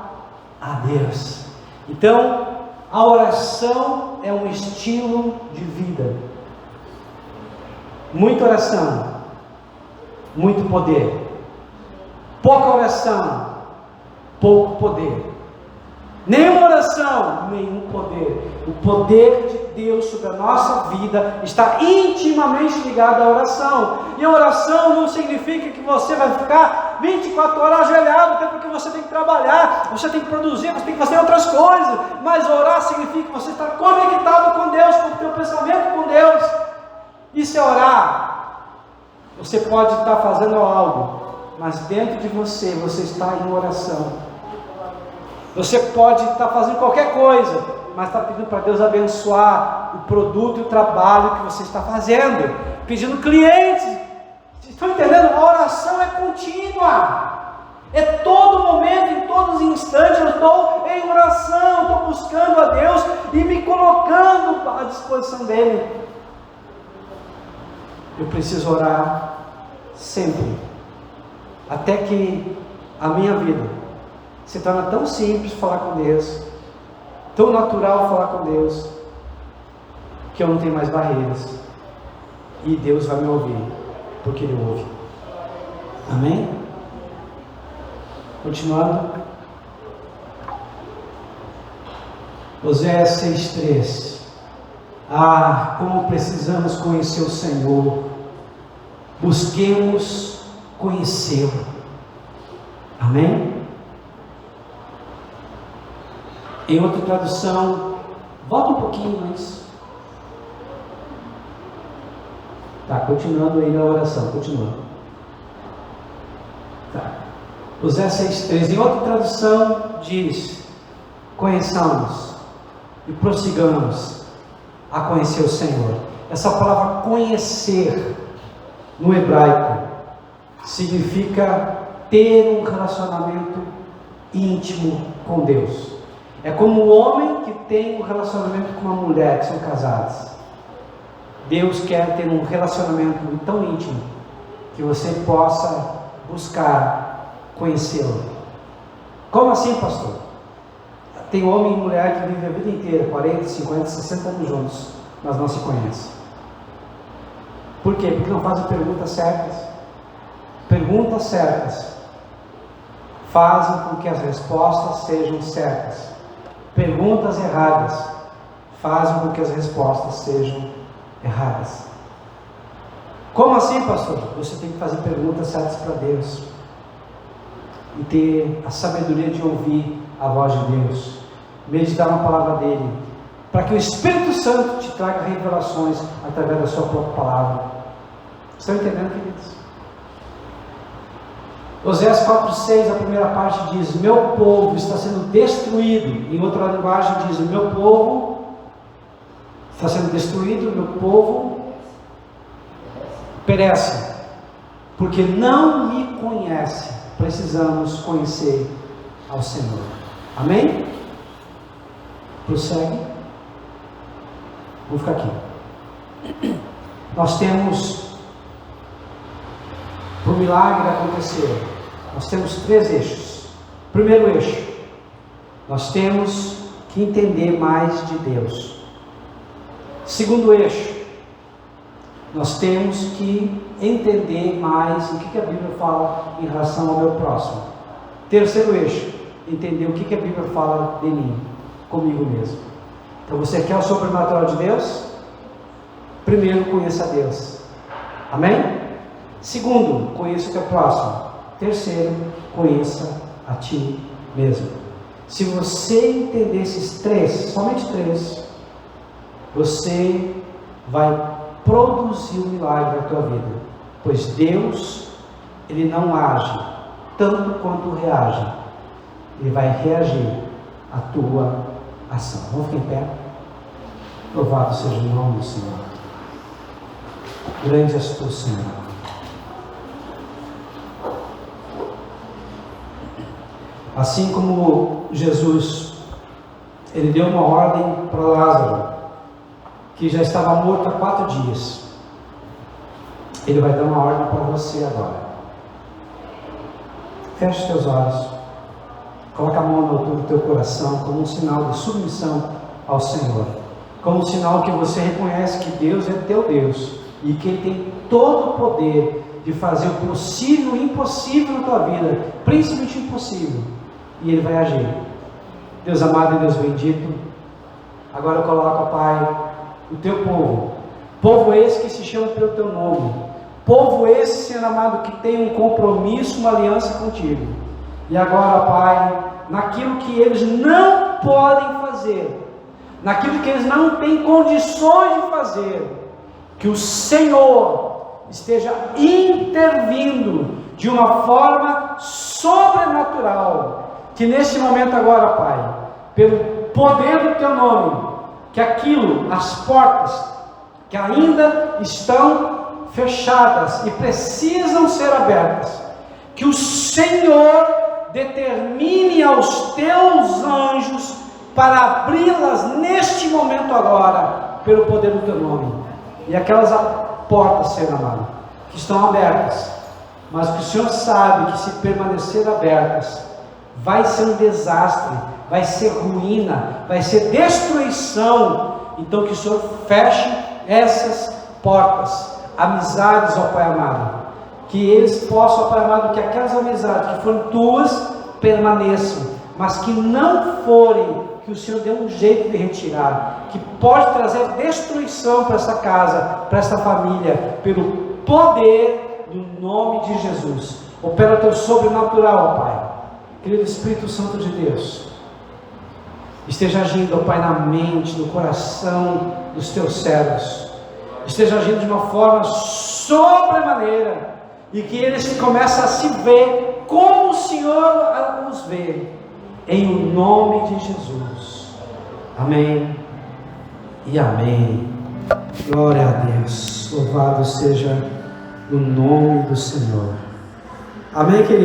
a Deus. Então, a oração é um estilo de vida. Muita oração, muito poder. Pouca oração, pouco poder. Nenhuma oração, nenhum poder. O poder de Deus sobre a nossa vida está intimamente ligado à oração. E a oração não significa que você vai ficar 24 horas ajoelhado, até porque você tem que trabalhar, você tem que produzir, você tem que fazer outras coisas. Mas orar significa que você está conectado com Deus, com o teu pensamento com Deus. Isso é orar. Você pode estar fazendo algo, mas dentro de você está em oração. Você pode estar fazendo qualquer coisa, mas está pedindo para Deus abençoar o produto e o trabalho que você está fazendo, pedindo clientes. Estão entendendo? A oração é contínua, é todo momento, em todos os instantes. Eu estou em oração, estou buscando a Deus e me colocando à disposição dele. Eu preciso orar sempre, até que a minha vida se torna tão simples falar com Deus, tão natural falar com Deus, que eu não tenho mais barreiras, e Deus vai me ouvir, porque Ele ouve. Amém? Continuando. Oséias 6,3. Ah, como precisamos conhecer o Senhor. Busquemos conhecê-lo. Amém? Em outra tradução, volta um pouquinho mais. Tá, continuando aí na oração, continuando. Tá. Oséias 6,3. Em outra tradução diz: conheçamos e prossigamos a conhecer o Senhor. Essa palavra conhecer no hebraico significa ter um relacionamento íntimo com Deus. É como o homem que tem um relacionamento com uma mulher, que são casados. Deus quer ter um relacionamento tão íntimo que você possa buscar conhecê-lo. Como assim, pastor? Tem homem e mulher que vivem a vida inteira, 40, 50, 60 anos juntos, mas não se conhecem. Por quê? Porque não fazem perguntas certas. Perguntas certas fazem com que as respostas sejam certas. Perguntas erradas fazem com que as respostas sejam erradas. Como assim, pastor? Você tem que fazer perguntas certas para Deus e ter a sabedoria de ouvir a voz de Deus, meditar na palavra dele, para que o Espírito Santo te traga revelações através da sua própria palavra. Estão entendendo, queridos? Oséias 4,6, a primeira parte diz: meu povo está sendo destruído. Em outra linguagem diz: o meu povo está sendo destruído, o meu povo perece, porque não me conhece. Precisamos conhecer ao Senhor. Amém? Prossegue. Vou ficar aqui. Nós temos, para o milagre acontecer, nós temos 3 eixos. Primeiro eixo, nós temos que entender mais de Deus. Segundo eixo, nós temos que entender mais o que a Bíblia fala em relação ao meu próximo. Terceiro eixo, entender o que a Bíblia fala de mim, comigo mesmo. Então, você quer o sobrenatural de Deus? Primeiro, conheça a Deus. Amém? Segundo, conheça o teu próximo. Terceiro, conheça a ti mesmo. Se você entender esses 3, somente 3, você vai produzir um milagre na tua vida, pois Deus, Ele não age tanto quanto reage. Ele vai reagir à tua ação. Vamos ficar em pé? Louvado seja o nome do Senhor. Grande és tu, Senhor. Assim como Jesus, Ele deu uma ordem para Lázaro, que já estava morto há 4 dias. Ele vai dar uma ordem para você agora. Feche os teus olhos. Coloca a mão na altura do teu coração, como um sinal de submissão ao Senhor. Como um sinal que você reconhece que Deus é teu Deus. E que Ele tem todo o poder de fazer o possível e o impossível na tua vida. Principalmente o impossível. E Ele vai agir. Deus amado e Deus bendito. Agora eu coloco, Pai, o teu povo. Povo esse que se chama pelo teu nome. Povo esse, Senhor amado, que tem um compromisso, uma aliança contigo. E agora, Pai, naquilo que eles não podem fazer, naquilo que eles não têm condições de fazer, que o Senhor esteja intervindo de uma forma sobrenatural. Que neste momento agora, Pai, pelo poder do teu nome, que aquilo, as portas que ainda estão fechadas e precisam ser abertas, que o Senhor determine aos teus anjos para abri-las neste momento agora, pelo poder do teu nome. E aquelas portas, Senhor amado, que estão abertas, mas que o Senhor sabe que se permanecer abertas, vai ser um desastre, vai ser ruína, vai ser destruição. Então que o Senhor feche essas portas, amizades, ó Pai amado, que eles possam, ó Pai amado, que aquelas amizades que foram tuas permaneçam, mas que não forem, que o Senhor dê um jeito de retirar, que pode trazer destruição para essa casa, para essa família, pelo poder do nome de Jesus. Opera o teu sobrenatural, ó Pai. Querido Espírito Santo de Deus, esteja agindo, ó Pai, na mente, no coração dos teus servos, esteja agindo de uma forma sobremaneira, e que eles comecem a se ver como o Senhor os vê, em o nome de Jesus. Amém e amém. Glória a Deus, louvado seja o nome do Senhor. Amém, querido.